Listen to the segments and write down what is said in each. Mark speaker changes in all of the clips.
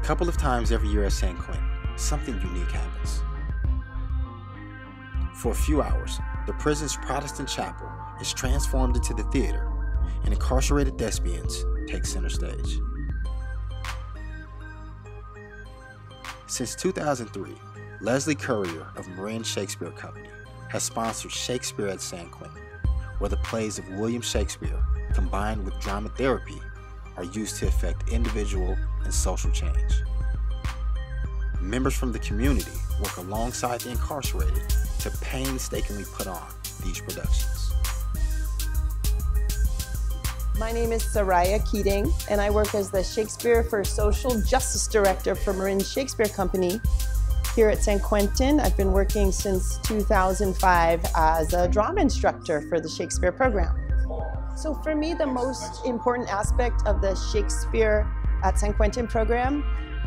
Speaker 1: couple of times every year at San Quentin, something unique happens. For a few hours, the prison's Protestant Chapel is transformed into the theater, and incarcerated thespians take center stage. Since 2003, Leslie Currier of Marin Shakespeare Company has sponsored Shakespeare at San Quentin, where the plays of William Shakespeare, combined with drama therapy, are used to effect individual and social change. Members from the community work alongside the incarcerated to painstakingly put on these productions.
Speaker 2: My name is Soraya Keating, and I work as the Shakespeare for Social Justice Director for Marin Shakespeare Company here at San Quentin. I've been working since 2005 as a drama instructor for the Shakespeare program. So for me, the most important aspect of the Shakespeare at San Quentin program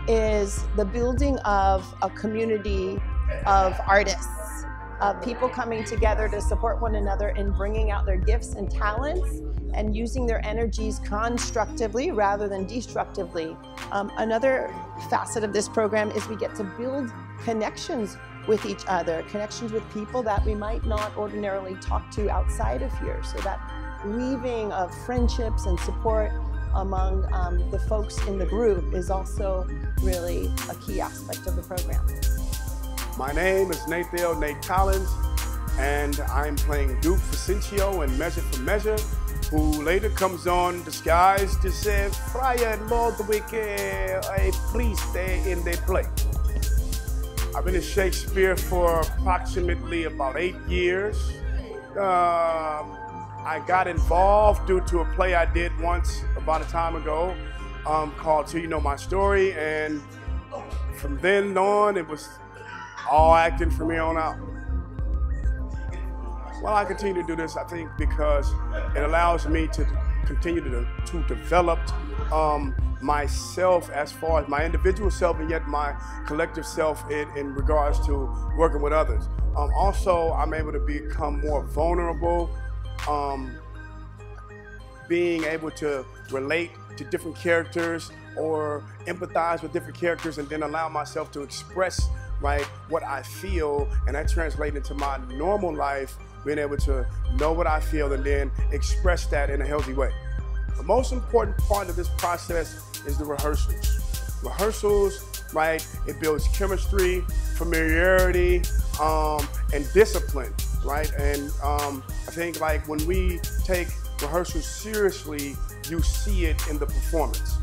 Speaker 2: is the building of a community of artists, of people coming together to support one another in bringing out their gifts and talents and using their energies constructively rather than destructively. Another facet of this program is we get to build connections with each other, connections with people that we might not ordinarily talk to outside of here. So that weaving of friendships and support among the folks in the group is also really a key aspect of the program.
Speaker 3: My name is Nate Collins, and I'm playing Duke Vicencio in Measure for Measure, who later comes on disguised as a friar Ludwig, a priest in the play. I've been in Shakespeare for approximately about 8 years. I got involved due to a play I did once about a time ago called So You Know My Story, and from then on it was all acting from here on out. Well, I continue to do this, I think, because it allows me to continue to develop myself as far as my individual self and yet my collective self in regards to working with others. Also, I'm able to become more vulnerable, being able to relate to different characters or empathize with different characters and then allow myself to express what I feel, and that translates into my normal life, being able to know what I feel and then express that in a healthy way. The most important part of this process is the rehearsals. Rehearsals, it builds chemistry, familiarity, and discipline, And I think when we take rehearsals seriously, you see it in the performance.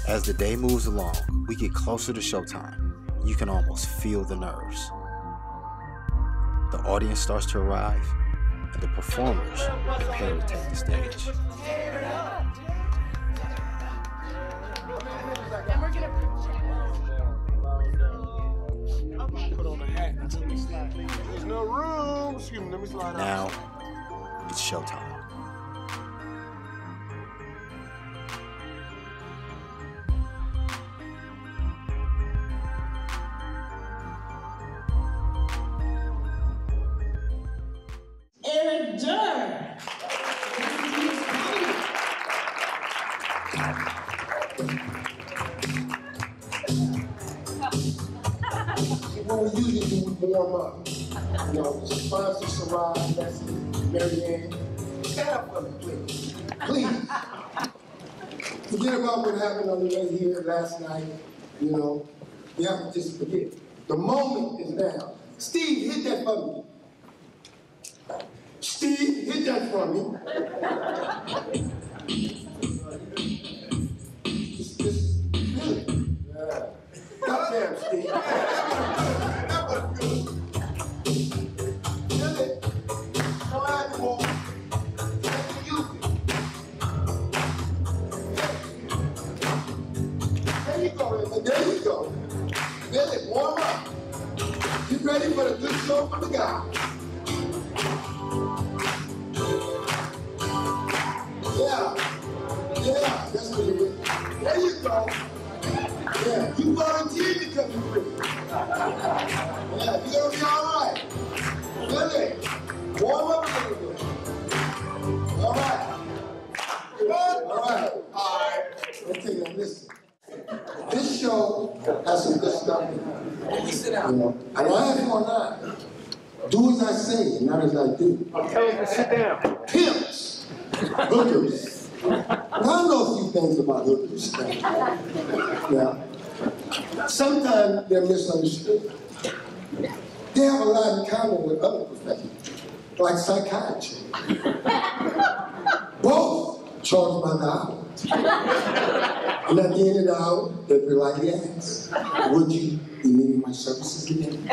Speaker 1: As the day moves along, we get closer to showtime. You can almost feel the nerves. The audience starts to arrive, and the performers prepare to take the stage.
Speaker 4: And we're gonna put on the hat until we slide. There's no room. Excuse me, let me slide out.
Speaker 1: Now, it's showtime.
Speaker 5: What we usually do, we warm up. Sponsor Sarai, Leslie, Marin. Stand up for me, please. Please. Forget about what happened on the way here last night. You have to just forget. The moment is now. Steve, hit that for me. Steve, hit that for me. Just feel it. Yeah. Goddamn, Steve. That was good. Feel it. Come out the wall. Use it. There you go, Emma. There you go. Feel it. Warm up. Get ready for the good show from the guys. know, an eye for an eye. Do as I say and not as I do.
Speaker 3: Tell them to sit down.
Speaker 5: Pimps, hookers. Now, I know a few things about hookers. Now, sometimes they're misunderstood. They have a lot in common with other professions, like psychiatry. Both charged by the hour. And at the end of the hour, they politely ask, would you be needing my services again?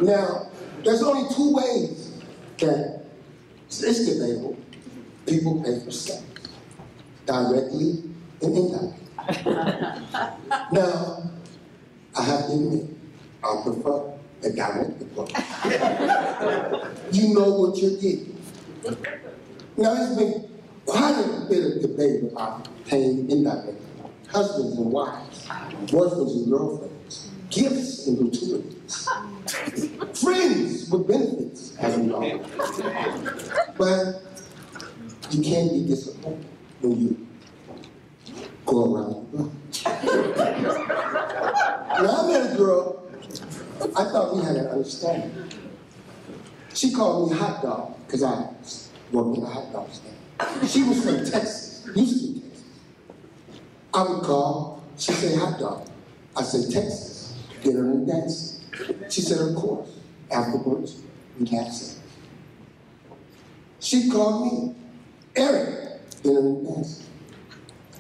Speaker 5: Now, there's only two ways that it's debatable. People pay for sex, directly and indirectly. Now, I have to admit, I prefer a direct approach. You know what you're getting. Now, there's been quite a bit of debate about paying indirectly. Husbands and wives, boyfriends and girlfriends, gifts and gratuities, friends with benefits, as we know. But you can't be disappointed when you go around the block. Now, I met a girl, I thought we had an understanding. She called me hot dog, because I worked in a hot dog stand. She was from Texas, Houston, Texas. I would call, she'd say hot dog. I said, Texas, dinner and dancing. She said, of course. Afterwards, we'd have sex. She called me, Eric, dinner and dancing.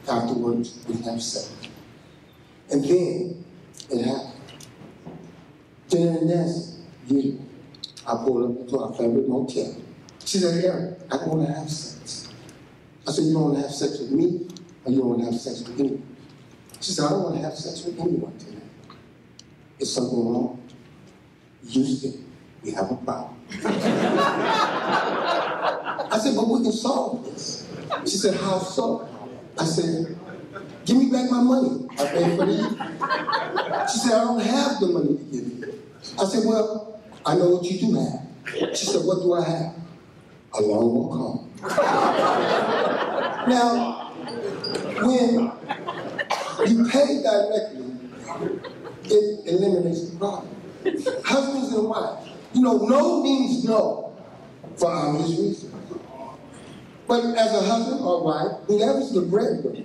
Speaker 5: Afterwards, we'd have sex. And then, it happened. Dinner and dancing, usually. I pulled up into our favorite motel. She said, Eric, I don't want to have sex. I said, you don't want to have sex with me, or you don't want to have sex with anyone? She said, I don't want to have sex with anyone today. Is something wrong? Houston, we have a problem. I said, but we can solve this. She said, how so? I said, give me back my money. I paid for the evening. She said, I don't have the money to give you. I said, well, I know what you do have. She said, what do I have? A long walk home. Now, when you pay directly, it eliminates the problem. Husbands and wives, you know, no means no for obvious reasons. But as a husband or wife, whoever's the breadwinner,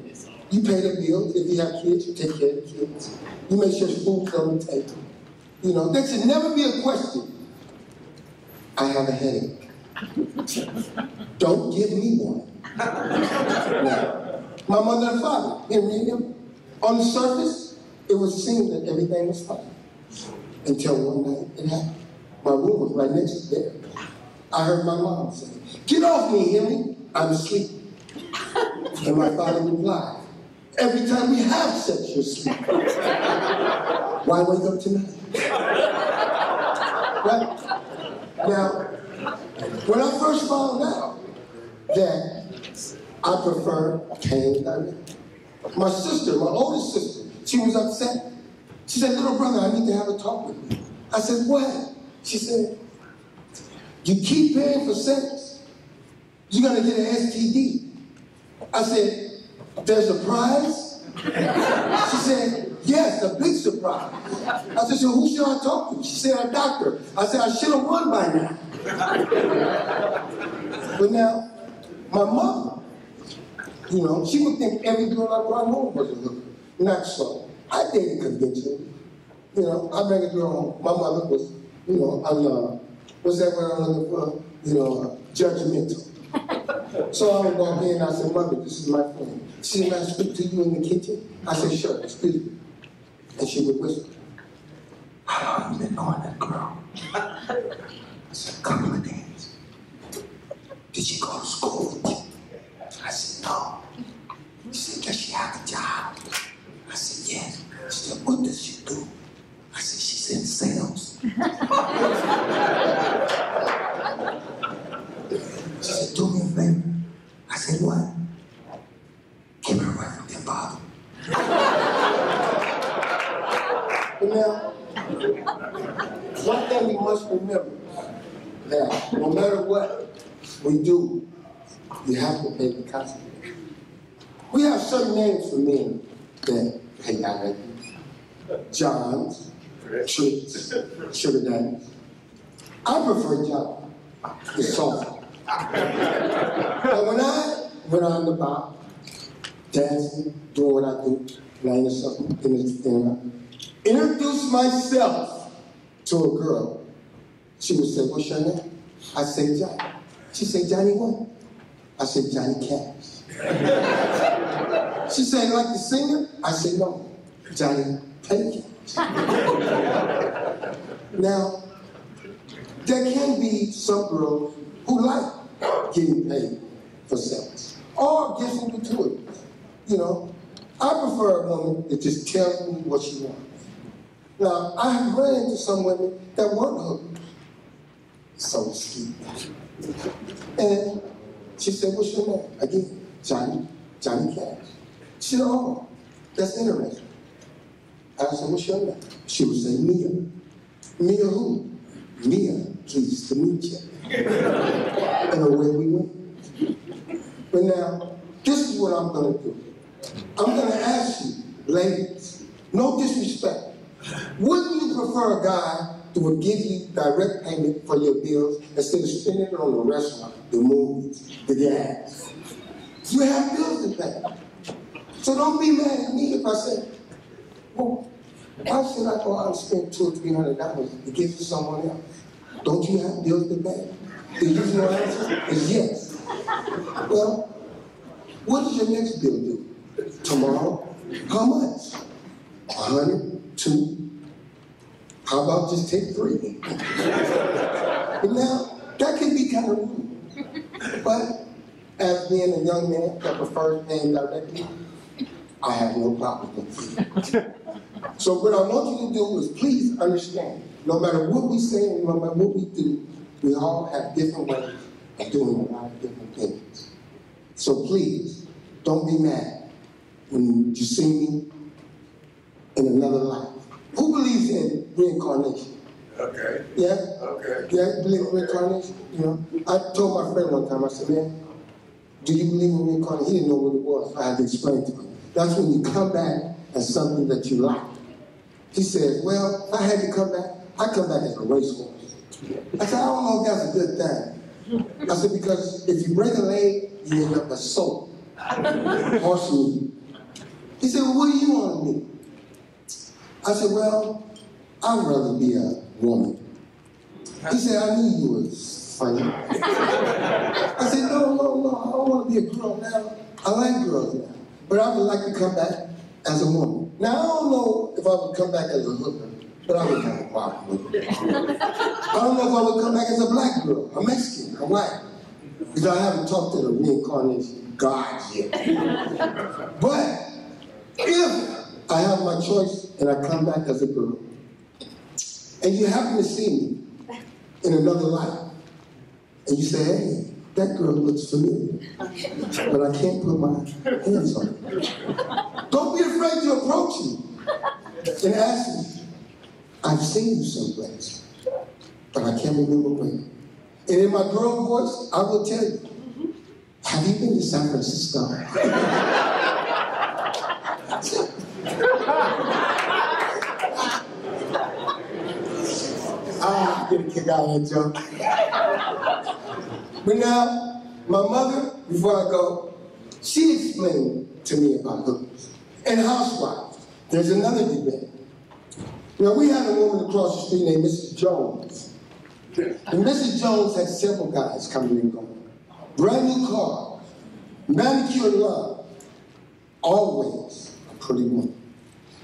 Speaker 5: you pay the bills. If you have kids, you take care of the kids. You make sure food's on the table. You know, there should never be a question. I have a headache. Don't give me one. Now, my mother and father, on the surface, it was seen that everything was fine. Until one night it happened. My room was right next to theirs. I heard my mom say, get off me, Henry. I'm asleep. And my father replied, every time we have sex, you're asleep. Why wake up tonight? Right? Now, when I first found out that I prefer paying direct, my sister, my oldest sister, she was upset. She said, little brother, I need to have a talk with you. I said, what? She said, you keep paying for sex, you're gonna get an STD. I said, there's a prize? She said, yes, a big surprise. I said, so who should I talk to? She said, a doctor. I said, I should have won by now. But now, my mother, you know, she would think every girl I brought home was a hooker. Not so. I dated conventionally. You know, I bring a girl home. My mother was, you know, what's that word I'm looking for? You know, judgmental. So I would walk in and I said, Mother, this is my friend. She said, may I speak to you in the kitchen? I said, sure, excuse me. And she would whisper, how long you been knowing that girl? I said, a couple of days. Did she go to school? I said, no. She said, does she have a job? I said, yes. She said, what does she do? I said, she's in sales. She said, do me a favor. I said, what? Keep her away from your bottle. But now, one thing we must remember, that no matter what we do, we have to pay the consequences. We have certain names for men that pay directly. Johns, sugar daddy. I prefer Johnny. It's soft. But when I went on the bar, dancing, doing what I do, playing something, introduced myself to a girl, she would say, "What's your name?" I say, "Johnny." She said, "Johnny what?" I said, "Johnny Cash." She said, "Like the singer?" I said, "No, Johnny Paycash." Now, there can be some girls who like getting paid for sex, or getting into it. You know, I prefer a woman that just tells me what she wants. Now, I have run into some women that weren't hookers, so to speak. And she said, "What's your name?" Again, Johnny Cash. She said, "Oh, that's interesting." I said, "What's your name?" She would say, "Mia." "Mia who?" "Mia, pleased to meet you." And away we went. But now, this is what I'm going to do. I'm going to ask you, ladies, no disrespect, wouldn't you prefer a guy who would give you direct payment for your bills instead of spending it on the restaurant, the movies, the gas? You have bills to pay. So don't be mad at me if I say, "Well, why should I go out and spend $200 or $300 to give to someone else? Don't you have bills to pay?" The usual answer is yes. Well, what does your next bill do? Tomorrow? How much? 100? 2? How about just take 3? But now, that can be kind of rude. But as being a young man that prefers paying directly, I have no problem with it. So what I want you to do is please understand, no matter what we say and no matter what we do, we all have different ways of doing a lot of different things. So please, don't be mad when you see me in another life. Who believes in reincarnation?
Speaker 4: Okay.
Speaker 5: Yeah?
Speaker 4: Okay.
Speaker 5: Yeah, you believe in reincarnation? You know, I told my friend one time, I said, "Man, do you believe in reincarnation?" He didn't know what it was. I had to explain to him. That's when you come back as something that you like. He said, "Well, if I had to come back, I'd come back as a racehorse." I said, "I don't know if that's a good thing." I said, "Because if you break a leg, you end up a soul. Horse meat." He said, "Well, what do you want to be?" I said, "Well, I'd rather be a woman." He said, "I knew you was funny." I said, no, I don't want to be a girl now. I like girls now. But I would like to come back as a woman. Now, I don't know if I would come back as a hooker, but I would come back as a hooker. I don't know if I would come back as a black girl, a Mexican, a white. Because I haven't talked to the reincarnation gods yet. But if I have my choice and I come back as a girl, and you happen to see me in another life, and you say, "Hey, that girl looks familiar, but I can't put my hands on her," don't be afraid to approach me and ask me, "I've seen you someplace, but I can't remember where." And in my girl voice, I will tell you, "Have you been to San Francisco?" I get a kick out of that joke. But now, my mother, before I go, she explained to me about hookers and housewives. There's another debate. Now, we had a woman across the street named Mrs. Jones. And Mrs. Jones had several guys coming and going. Brand new cars, manicured lawn, always a pretty woman.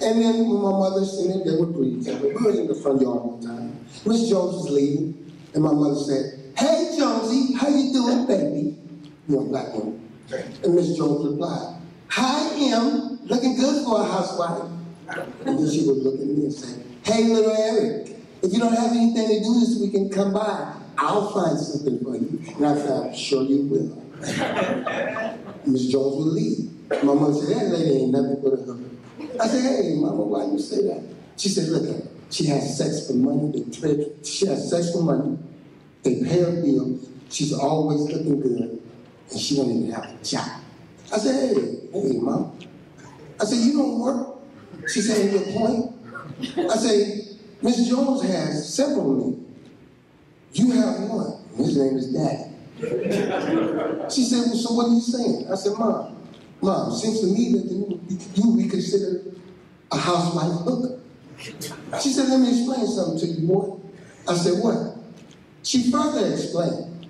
Speaker 5: And then when my mother sitting there, they would greet each other. We were in the front yard one time. Miss Jones was leaving, and my mother said, "Hey, Jonesy, how you doing, baby?" You know, black woman. And Miss Jones replied, "Hi, Em, looking good for a housewife." And then she would look at me and say, "Hey, little Eric, if you don't have anything to do this weekend, come by. I'll find something for you." And I said, "I'm sure you will." Miss Jones would leave. My mother said, "That lady ain't nothing but a hooker." I said, "Hey, Mama, why you say that?" She said, "Look at her. She has sex for money. She has sex for money. They pay her bills. She's always looking good. And she don't even have a job." I said, hey, Mom. I said, "You don't work?" She said, "Your point?" I said, "Mrs. Miss Jones has several men. You have one. His name is Daddy. She said, well, so what are you saying? I said, Mom, it seems to me that you would be considered a housewife hooker. She said, let me explain something to you, boy. I said, what? She further explained,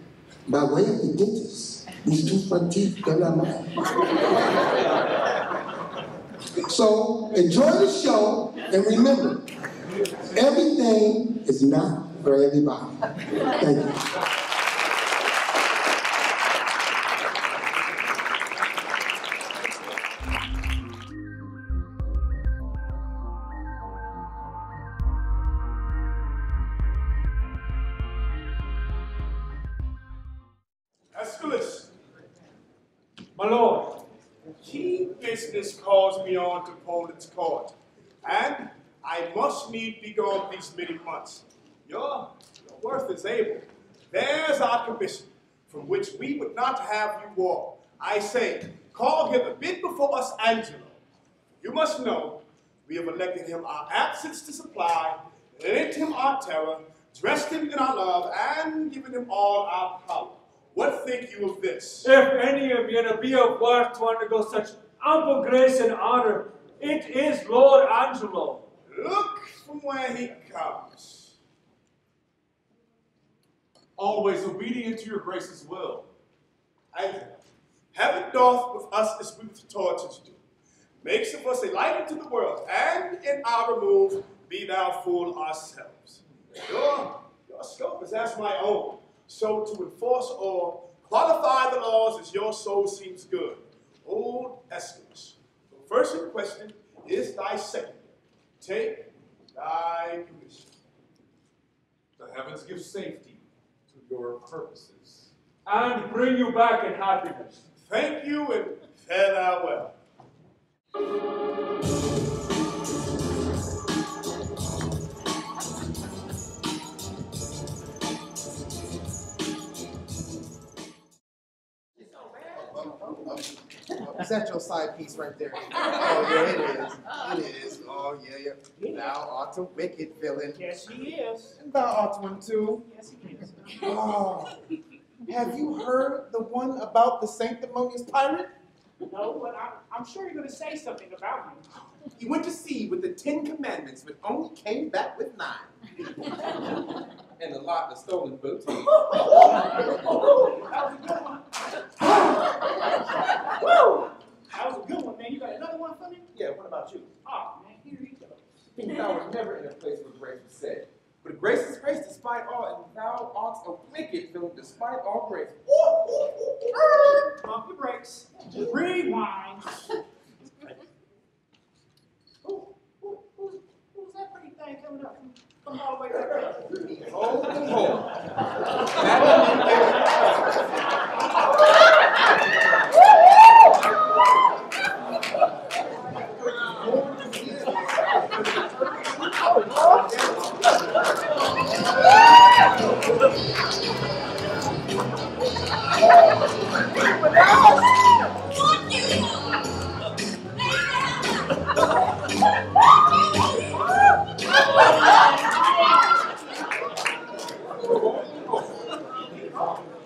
Speaker 5: by way of the dentist, these two front teeth, they're not mine. So, enjoy the show, and remember, everything is not for everybody. Thank you.
Speaker 3: Aeschylus,
Speaker 6: My lord,
Speaker 3: key business calls me on to Poland's court, and I must need be gone these many months. Your worth is able. There's our commission, from which we would not have you walk. I say, call hither, bid before us Angelo. You must know, we have elected him our absence to supply, lent him our terror, dressed him in our love, and given him all our power. What think you of this?
Speaker 6: if any of you be of worth to undergo such ample grace and honor, it is Lord Angelo.
Speaker 3: Look from where he comes.
Speaker 7: Always obedient to your grace's will.
Speaker 3: And heaven doth with us as we with torches do. Makes of us a light into the world, and in our remove be thou full ourselves. Your scope is as my own, so to enforce or qualify the laws as your soul seems good. Old Aeschylus, the first in question is thy second. Take thy commission.
Speaker 7: The heavens give safety to your purposes.
Speaker 6: And bring you back in happiness.
Speaker 3: Thank you, and fare thou well.
Speaker 8: Is that your side piece right there? Oh, yeah, it is. It is. Oh, yeah. Thou art a wicked villain.
Speaker 9: Yes, he is.
Speaker 8: And thou art one, too.
Speaker 9: Yes, he is.
Speaker 8: Oh, have you heard the one about the sanctimonious pirate?
Speaker 9: No, but I'm sure you're going to say something about him.
Speaker 8: He went to sea with the 10 commandments, but only came back with 9. And a lot of stolen booty.
Speaker 9: That was a good one. Woo! That was a good one, man. You got another one for me?
Speaker 8: Yeah, what about you?
Speaker 9: Oh, man, here you go.
Speaker 8: Thou wert never in a place where grace was said. But grace is grace despite all, and thou art a wicked villain despite all grace.
Speaker 9: Pump your brakes. Rewind. Who's that pretty thing coming up from all the way back there?
Speaker 8: Behold, behold.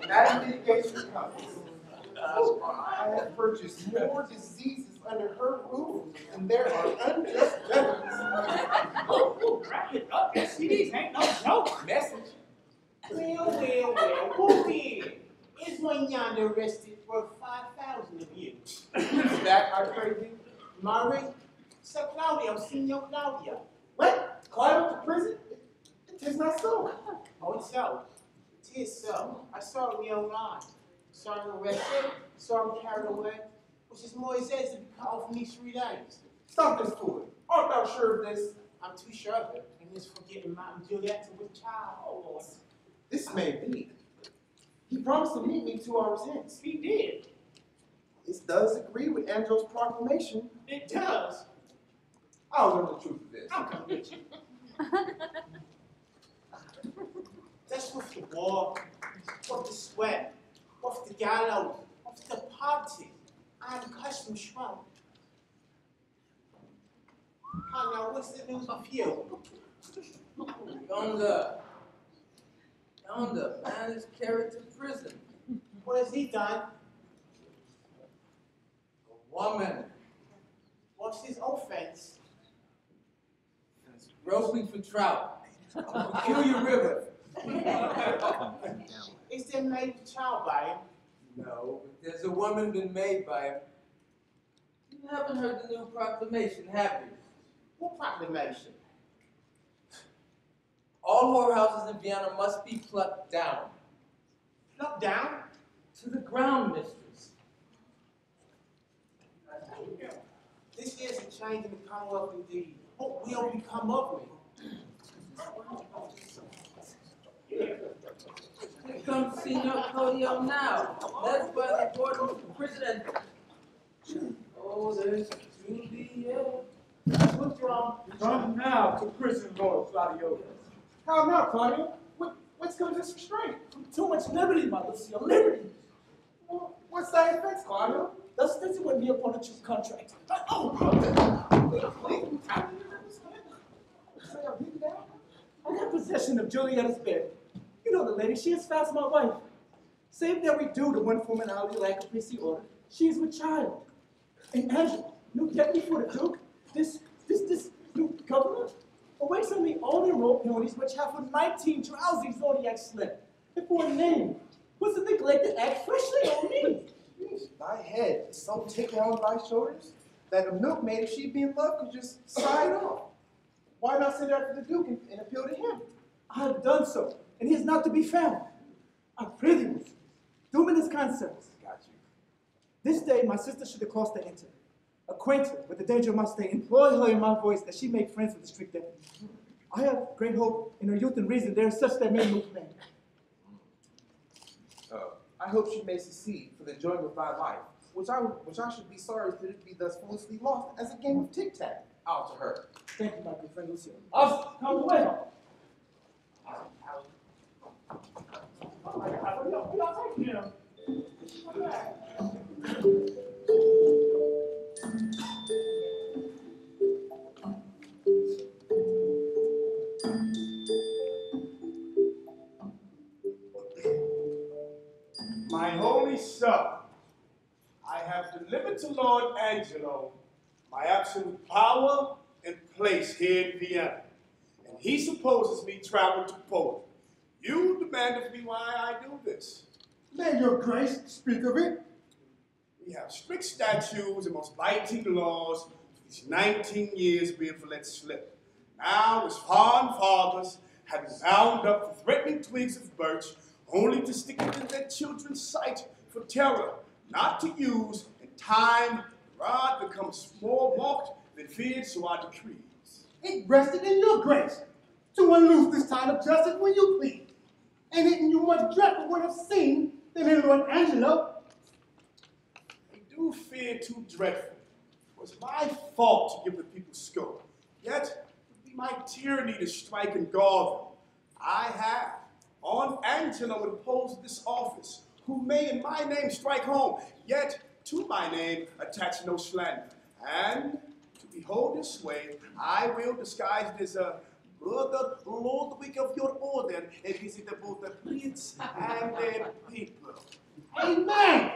Speaker 8: That mitigation comes. I have purchased more diseases under her roof than there are unjust judges.
Speaker 9: Wrap it up. STDs ain't no joke.
Speaker 8: Message.
Speaker 10: Well, who did? Is one yonder arrested for 5,000 of you?
Speaker 8: Is that our crazy?
Speaker 10: Marin? Sir Claudio, Senor Claudio.
Speaker 8: What? Climb up to prison? It is not so.
Speaker 10: Oh, it's so. It is so. I saw it with my own eyes. Saw him arrested, saw him carried away, which is more easy to be cut off in these 3 days.
Speaker 8: Stop this fool. Aren't thou sure of this?
Speaker 10: I'm too sure of it. And this forgetting Mountain Juliet with child. Oh, Lord.
Speaker 8: This may be. He promised to meet me 2 hours hence.
Speaker 10: He did.
Speaker 8: This does agree with Angelo's proclamation.
Speaker 10: It does.
Speaker 8: I'll learn the truth of this.
Speaker 10: I'll come with you. That's with the war, with the sweat, with the gallows, with the party, and custom shrub. Now, what's the news of you?
Speaker 11: Yonder man is carried to prison.
Speaker 10: What has he done?
Speaker 11: A woman
Speaker 10: What's his offense?
Speaker 11: is groping for trout. A peculiar river.
Speaker 10: Is there made a child by him?
Speaker 11: No, but there's a woman been made by him. You haven't heard the new proclamation, have you?
Speaker 10: What proclamation?
Speaker 11: All whorehouses in Vienna must be plucked down.
Speaker 10: Plucked down?
Speaker 11: To the ground, mistress.
Speaker 10: This is a change in the Commonwealth indeed. What will become of me?
Speaker 11: Here comes Senor Claudio now, led by the warden of the prison. Oh, there's to be
Speaker 10: What's wrong?
Speaker 6: Come now to prison, Lord Claudio.
Speaker 8: How now, Claudio? What's coming to this restraint? Too much liberty, my Lucio, liberty. Well, what's that offense, Claudio? Thus, this would be upon a true contract. I got possession of Julietta's bed. You know the lady, she is fast my wife. Save that we do the one formality like a prissy order, she is with child. And Angela, new deputy for the Duke, this new governor, awaits on me all the road penalties which have for 19 drowsy zodiac slip. And for a name, was the neglected act freshly on me?
Speaker 12: Thy head is so taken on thy shoulders that a milkmaid, if she be in love, could just sigh it off. Why not send after the Duke and appeal to him?
Speaker 8: I have done so, and he is not to be found. I prithee, do me this kind service.
Speaker 12: Got you.
Speaker 8: This day my sister should across the enter. Acquaint her with the danger of my stay. Employ her in my voice that she make friends with the strict deputy. I have great hope in her youth and reason. There is such that may move man.
Speaker 12: I hope she may succeed for the enjoyment of thy life, which I should be sorry that it be thus foolishly lost as a game of tic-tac out to her.
Speaker 8: Thank you, my good friend Lucio. I'll come away.
Speaker 3: My holy son, I have delivered to Lord Angelo my absolute power and place here in Vienna, and he supposes me travel to Poland. You demand of me why I do this.
Speaker 8: May your grace speak of it.
Speaker 3: We have strict statutes and most biting laws for these 19 years we have let slip. Now, as fond fathers have bound up the threatening twigs of birch only to stick it in their children's sight for terror, not to use in time, the rod becomes more mocked than feared, so our decrees.
Speaker 8: It rested in your grace to unloose this tide of justice when you please. And it you much dreadful would have seen than in Lord Angelo.
Speaker 3: I do fear too dreadful. It was my fault to give the people scope. Yet, it would be my tyranny to strike and guard them. I have, on Angelo imposed this office, who may in my name strike home, yet to my name attach no slander. And to behold this way, I will disguise it as a brother Ludwig of your order, and visit both the prince and the people.
Speaker 8: Amen!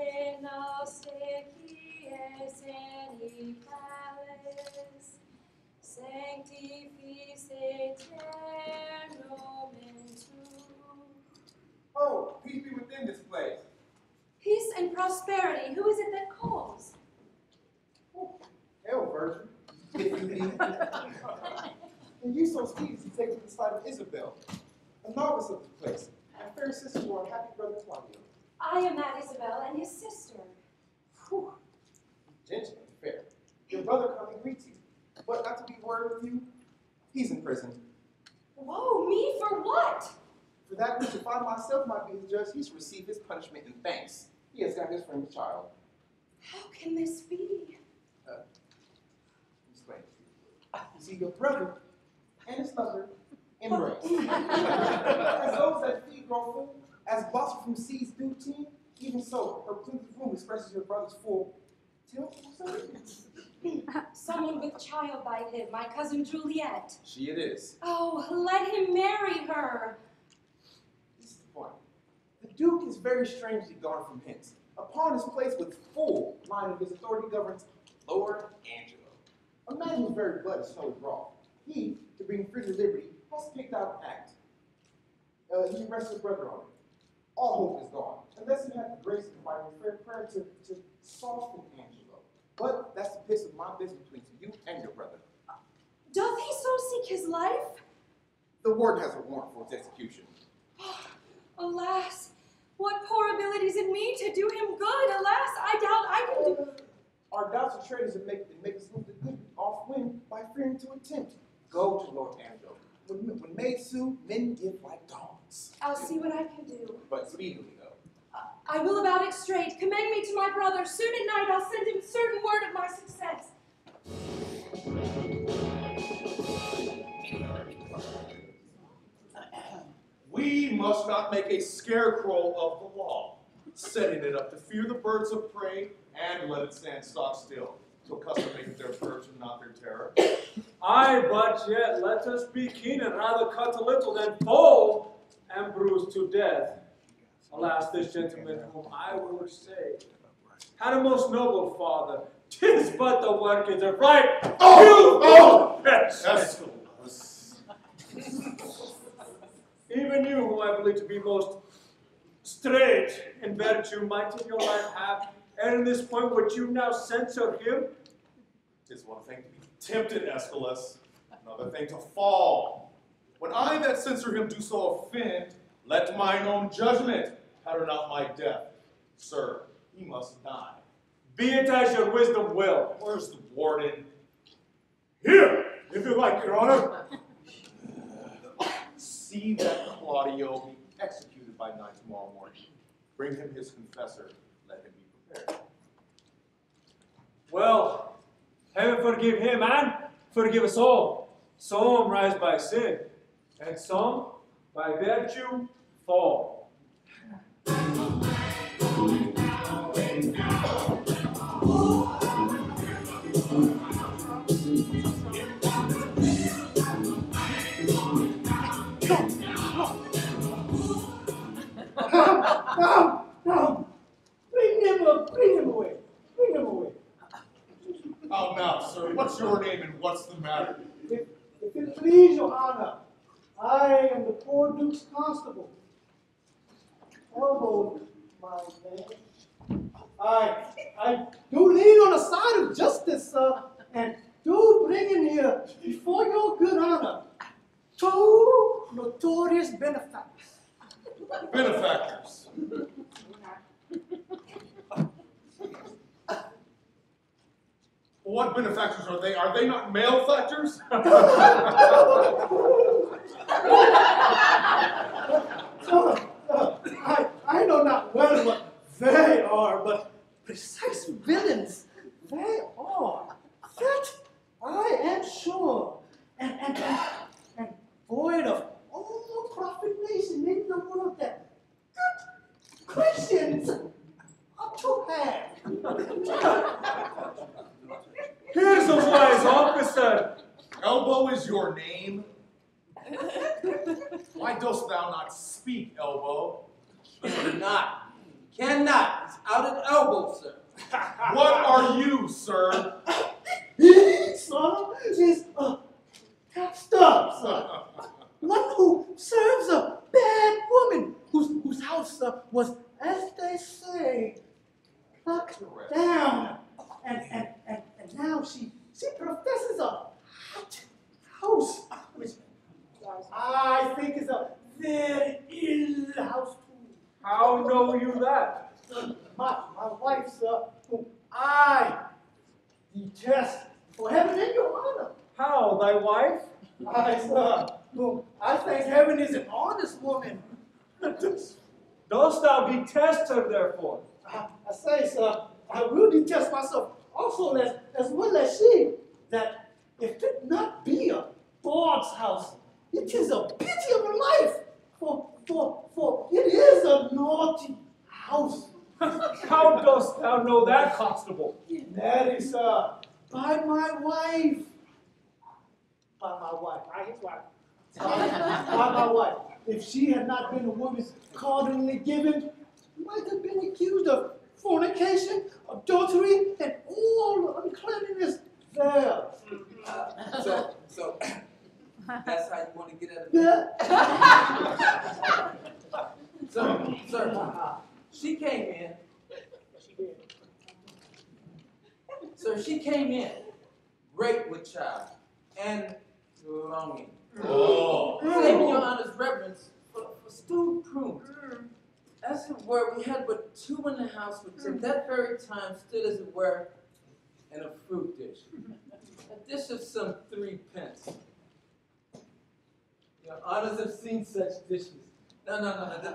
Speaker 13: Ate nosse quies in palace, sanctifice aeternum mentum.
Speaker 12: Oh, peace be within this place.
Speaker 13: Peace and prosperity, who is it that calls?
Speaker 12: Hail, Virgin, if you be. And you so speedy to take to the side of Isabel, a novice of the place, and fair sister to our happy brother Claudio.
Speaker 13: I am that Isabel and his sister.
Speaker 12: Whew. Gentle and fair. Your brother come and greets you. But not to be word with you, he's in prison.
Speaker 13: Whoa, me for what?
Speaker 12: For that which if I myself might be his judge, he should receive his punishment in thanks. He has got his friend's child.
Speaker 13: How can this be?
Speaker 12: Explain. You see, your brother and his lover embrace. As those that feed grow full, as buster from seeds do team, even so, her plenty room expresses your brother's full. Tell
Speaker 13: Someone with child by him, my cousin Juliet.
Speaker 12: She it is.
Speaker 13: Oh, let him marry her.
Speaker 12: This is the point. The Duke is very strangely gone from hence. Upon his place with full line of his authority governs Lord Angelo. A man whose very blood is snowy raw. He, to bring freedom and liberty, has picked out an act. He rests his brother on it. All hope is gone, unless he had the grace of providing a fair prayer to soften Angelo. But that's the piece of my business between you and your brother.
Speaker 13: Doth he so seek his life?
Speaker 12: The warden has a warrant for his execution.
Speaker 13: Alas, what poor abilities in me to do him good. Alas, I doubt I can do.
Speaker 12: Our doubts are traitors that make us lose the good off win by fearing to attempt. Go to Lord Angelo. When maids sue, men give like dogs.
Speaker 13: I'll see what I can do.
Speaker 12: But speedily, though.
Speaker 13: I will about it straight. Commend me to my brother. Soon at night I'll send him certain word of my success.
Speaker 7: We must not make a scarecrow of the law, setting it up to fear the birds of prey and let it stand stock still, till custom maketh their perch and not their terror.
Speaker 6: Aye, but yet let us be keen and rather cut a little than fall and bruise to death. Alas, this gentleman whom I will say had a most noble father. 'Tis but the workings of right. Even you, whom I believe to be most straight in virtue, might in your life have, and in this point would you now censure him?
Speaker 7: 'Tis one thing to be tempted, Aeschylus, another thing to fall. When I that censure him do so offend, let mine own judgment pattern out my death. Sir, he must die.
Speaker 6: Be it as your wisdom will.
Speaker 7: Where's the warden?
Speaker 6: Here, if you like, your honor.
Speaker 7: See that Claudio be executed by night tomorrow morning. Bring him his confessor. Let him be prepared.
Speaker 6: Well, heaven forgive him and forgive us all. Some rise by sin, and some by virtue fall.
Speaker 8: No. Bring him away. Bring him away.
Speaker 7: How now, sir? What's your name and what's the matter?
Speaker 8: If it please your honor, I am the poor Duke's constable. Elbow, my man. I do lean on the side of justice, sir, and do bring in here before your good honor 2 notorious benefactors.
Speaker 7: Benefactors. What benefactors are they? Are they not malefactors?
Speaker 8: I know not well what they are, but precise villains they are. That I am sure. And void of all profanation in the world that good Christians ought to have.
Speaker 6: Here's a wise officer.
Speaker 7: Elbow is your name? Why dost thou not speak, Elbow?
Speaker 11: Cannot. Cannot. It's out at elbow, sir.
Speaker 7: What are you, sir?
Speaker 8: He, sir, is a capstar, sir. One who serves a bad woman whose house was, as they say, plucked down. And now she professes a hot house, which I think is a very ill house too.
Speaker 6: How know you that?
Speaker 8: My wife, sir, whom I detest for heaven and your honor.
Speaker 6: How, thy wife?
Speaker 8: I, sir, whom I thank heaven is an honest woman.
Speaker 6: Dost thou detest her, therefore?
Speaker 8: I say, sir, I will detest myself also as well as she, that if it not be a dog's house, it is a pity of a life, for it is a naughty house.
Speaker 6: How dost thou know that, Constable?
Speaker 8: Daddy, sir, by my wife. By my wife.
Speaker 9: I his wife.
Speaker 8: By my wife. If she had not been a woman cardinally given, might have been accused of fornication, adultery, and all uncleanliness there.
Speaker 11: So that's how you want to get at it?
Speaker 8: Yeah.
Speaker 11: So, sir, she came in. Sir, she came in, great with child, and longing.
Speaker 7: Oh.
Speaker 11: Saving your honor's reverence for stewed prunes. As it were, we had but two in the house, which at that very time stood, as it were, in a fruit dish. A dish of some 3 pence. Your honors have seen such dishes. No.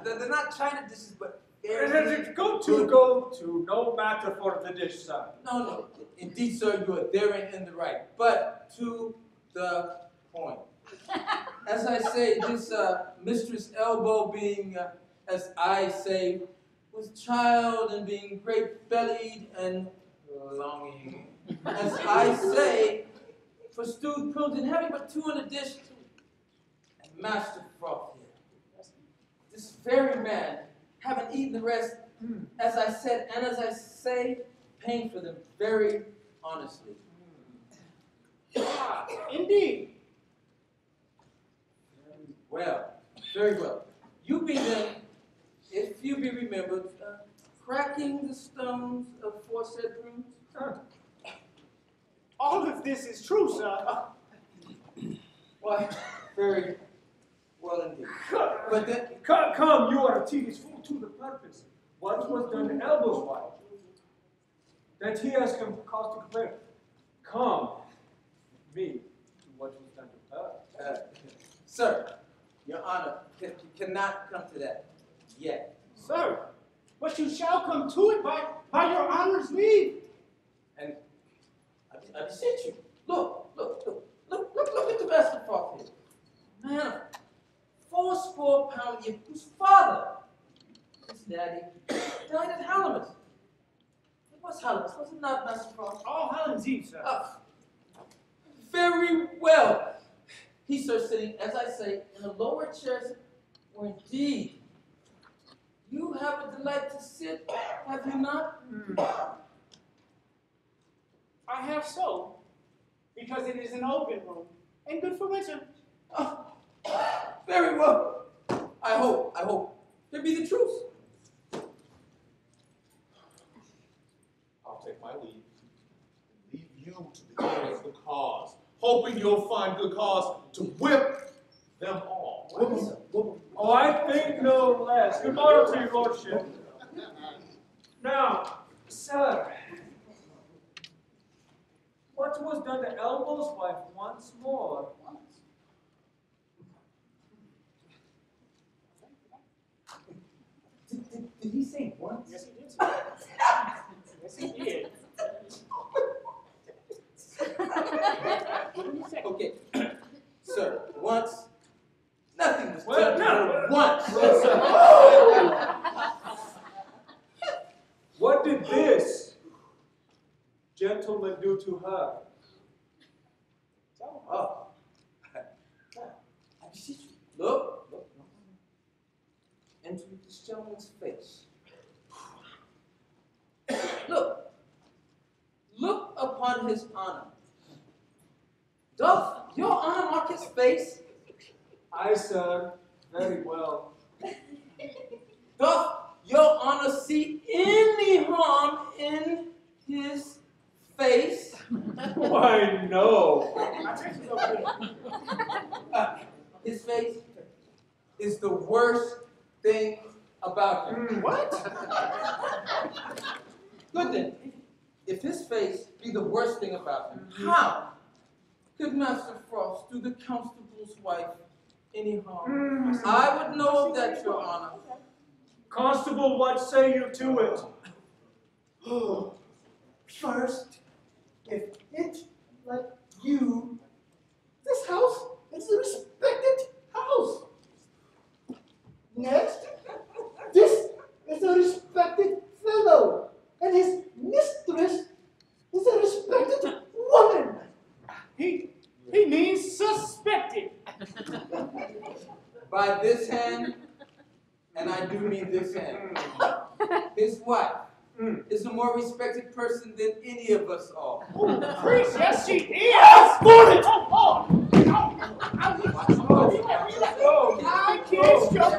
Speaker 11: They're not China dishes, but
Speaker 6: Go to. No matter for the dish, sir.
Speaker 11: No. Indeed, sir, you are therein in the right. But to the point. As I say, this Mistress Elbow being, as I say, was child and being great-bellied and longing. As I say, for stewed prunes and having but 2 in the dish, and Master Froth here. This very man, having eaten the rest, as I said, and as I say, paying for them very honestly.
Speaker 9: Indeed.
Speaker 11: Very well. You be then, if you be remembered, cracking the stones of foresaid rooms.
Speaker 9: All of this is true, sir.
Speaker 11: Why, very well indeed. But then,
Speaker 6: Come, you are a tedious fool to the purpose. What was done to Elbow's wife? That he has cause to complain. Come, me, to what was done to her.
Speaker 11: Sir, your honor, cannot come to that yet.
Speaker 9: Sir, but you shall come to it by your honor's leave.
Speaker 11: And I beseech you, look at the Master Froth here. Man of 4 pound a year, whose father, his daddy, died at Halloween. It was Halloween, was it not, Master Froth?
Speaker 9: All Halloween's Eve, sir.
Speaker 11: Very well. He, sir, sitting, as I say, in the lower chairs, where indeed you have a delight to sit, have you not?
Speaker 9: I have so, because it is an open room and good for winter.
Speaker 11: Very well. I hope there be the truth.
Speaker 7: I'll take my leave. Leave you to the care of the cause, hoping you'll find good cause to whip them all.
Speaker 6: Oh, I think no less. Good morning to your lordship. Now, sir, what was done to Elbow's wife once more?
Speaker 11: Did he say once?
Speaker 9: Yes, he did, sir. Yes, he did.
Speaker 11: Okay, sir, once, nothing was
Speaker 6: Well,
Speaker 11: done
Speaker 6: no.
Speaker 11: once.
Speaker 6: What did this gentleman do to her?
Speaker 11: Oh, I beseech you, look into this gentleman's face. Look upon his honor. Doth your honor mark his face?
Speaker 6: Aye, sir, very well.
Speaker 11: Doth your honor see any harm in his face?
Speaker 6: Why, no.
Speaker 11: His face is the worst thing about him.
Speaker 9: What?
Speaker 11: Good then. If his face be the worst thing about him, how could Master Frost do the constable's wife any harm? I would know of that, your honor.
Speaker 6: Constable, what say you to it?
Speaker 8: First, if it, like you, this house is a respected house. Next, this is a respected fellow, and his mistress is a respected woman.
Speaker 9: He means suspected.
Speaker 11: By this hand, and I do mean this hand, his wife is a more respected person than any of us all.
Speaker 9: Oh, priest, yes, she is. I kissed your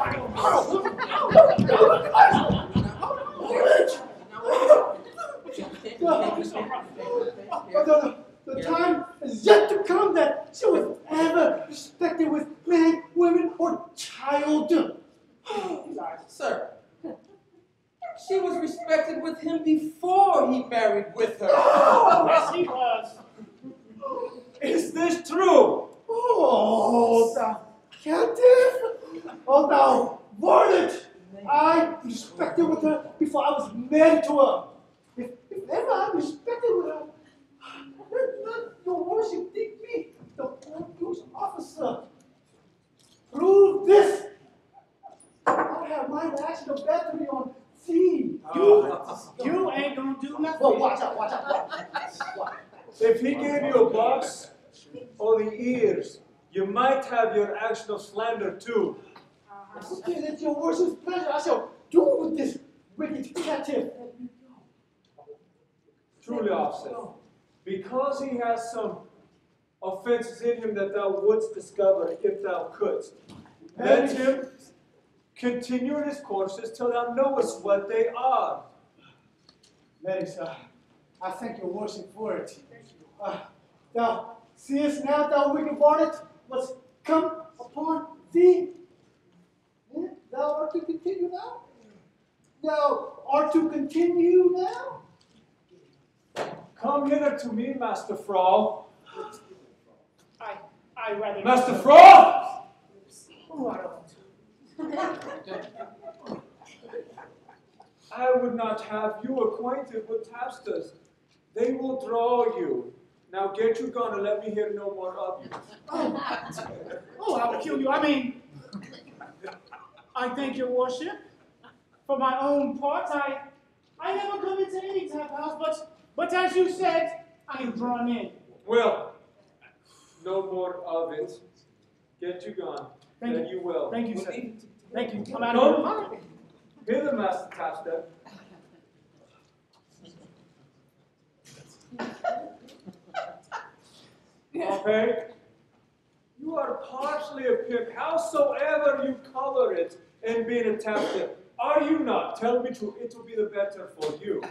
Speaker 8: The time is yet to come that she was ever respected with man, women, or child.
Speaker 11: Sir, she was respected with him before he married with her.
Speaker 9: Yes, he was.
Speaker 6: Is this true?
Speaker 8: Oh, thou captive! Oh, thou varlet! I respected with her before I was married to her. If ever I respected with her, let your worship think me the Portuguese officer. Prove this. I have my action of battery on thee.
Speaker 9: You ain't gonna do nothing.
Speaker 8: Well, watch out.
Speaker 6: If he gave you a box or the ears, you might have your action of slander too.
Speaker 8: Okay, let your worship's pleasure I shall do with this wicked captive.
Speaker 6: Truly, officer, because he has some offenses in him that thou wouldst discover if thou couldst. Let him continue in his courses till thou knowest what they are.
Speaker 8: Mary, sir, I thank your worship for it. Thou seest now, thou wicked varlet, what's come upon thee. Thou art to continue now? Thou art to continue now?
Speaker 6: Come hither to me, Master Frall.
Speaker 9: I rather.
Speaker 6: Master Frall!
Speaker 9: Oh, I don't.
Speaker 6: I would not have you acquainted with tapsters. They will draw you. Now get you gone and let me hear no more of you.
Speaker 9: Oh, I will kill you. I mean, I thank your worship. For my own part, I never come into any tap house, but as you said, I am drawn in.
Speaker 6: Well, no more of it. Get you gone.
Speaker 9: Thank
Speaker 6: you will.
Speaker 9: Thank you, sir. Thank you. Come out of here.
Speaker 6: Hear the Master Tapster. Okay? You are partially a pimp, howsoever you color it in being a tapster. Are you not? Tell me true, it will be the better for you.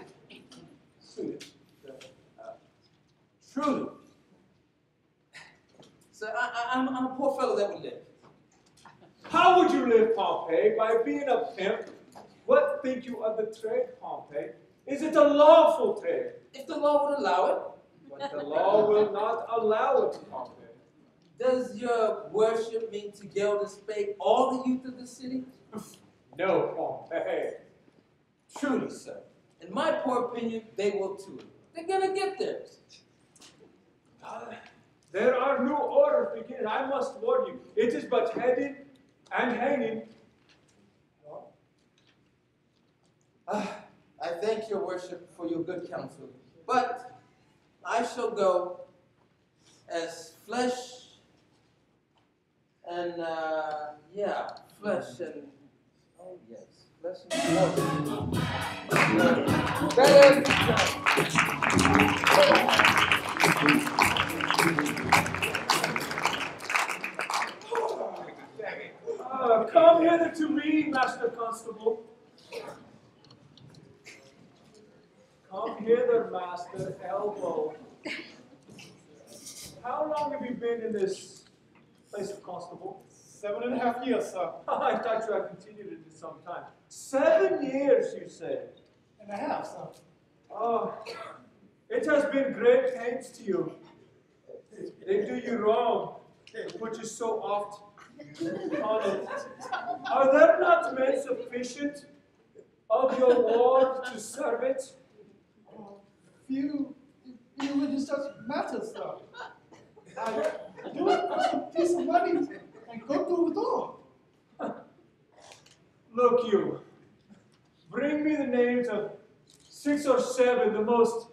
Speaker 11: Truly. So I'm a poor fellow that would live.
Speaker 6: How would you live, Pompey? By being a pimp? What think you of the trade, Pompey? Is it a lawful trade?
Speaker 11: If the law would allow it.
Speaker 6: But the law will not allow it, Pompey.
Speaker 11: Does your worship mean to geld and spade all the youth of the city?
Speaker 6: No, Pompey.
Speaker 11: Truly, sir. In my poor opinion, they will too. They're gonna get theirs.
Speaker 6: There are new orders beginning. I must warn you. It is but heading and hanging.
Speaker 11: I thank your worship for your good counsel, but I shall go as flesh and, flesh and, oh yes, flesh and
Speaker 6: Come hither to me, Master Constable. Come hither, Master Elbow. How long have you been in this place of constable?
Speaker 9: 7.5 years, sir.
Speaker 6: I thought you had continued it for some time. 7 years, you said.
Speaker 8: And a half, sir.
Speaker 6: Oh, it has been great pains to you. They do you wrong. They put you so oft on it. Are there not men sufficient of your ward to serve it?
Speaker 8: Few in such matters, sir. I do it for some piece of money and
Speaker 12: go through with all.
Speaker 6: Look you, bring me the names of 6 or 7, the most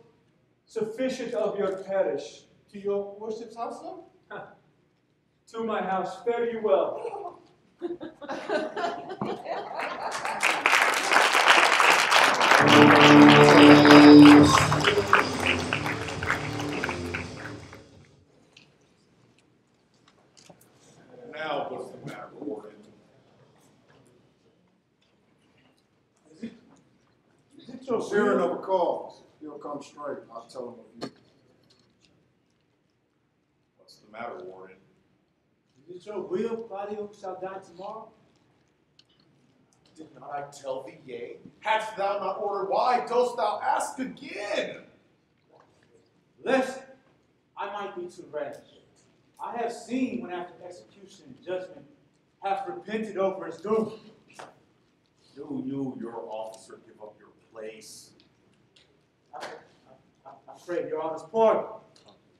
Speaker 6: sufficient of your parish.
Speaker 12: To your worship's house, sir?
Speaker 6: To my house, fare you well.
Speaker 7: Now, what's the matter, Warden?
Speaker 12: Is it your
Speaker 4: Sharing
Speaker 12: will?
Speaker 4: of a cause. He'll come straight. I'll tell him of you.
Speaker 7: What's the matter, Warden?
Speaker 12: Is it your will Claudio shall die tomorrow?
Speaker 7: Did not I tell thee yea? Hadst thou not ordered, why dost thou ask again?
Speaker 9: Lest I might be too rash. I have seen when after execution and judgment hath repented over his doom.
Speaker 7: Do you, your officer, give up your place?
Speaker 9: I pray your honor's pardon.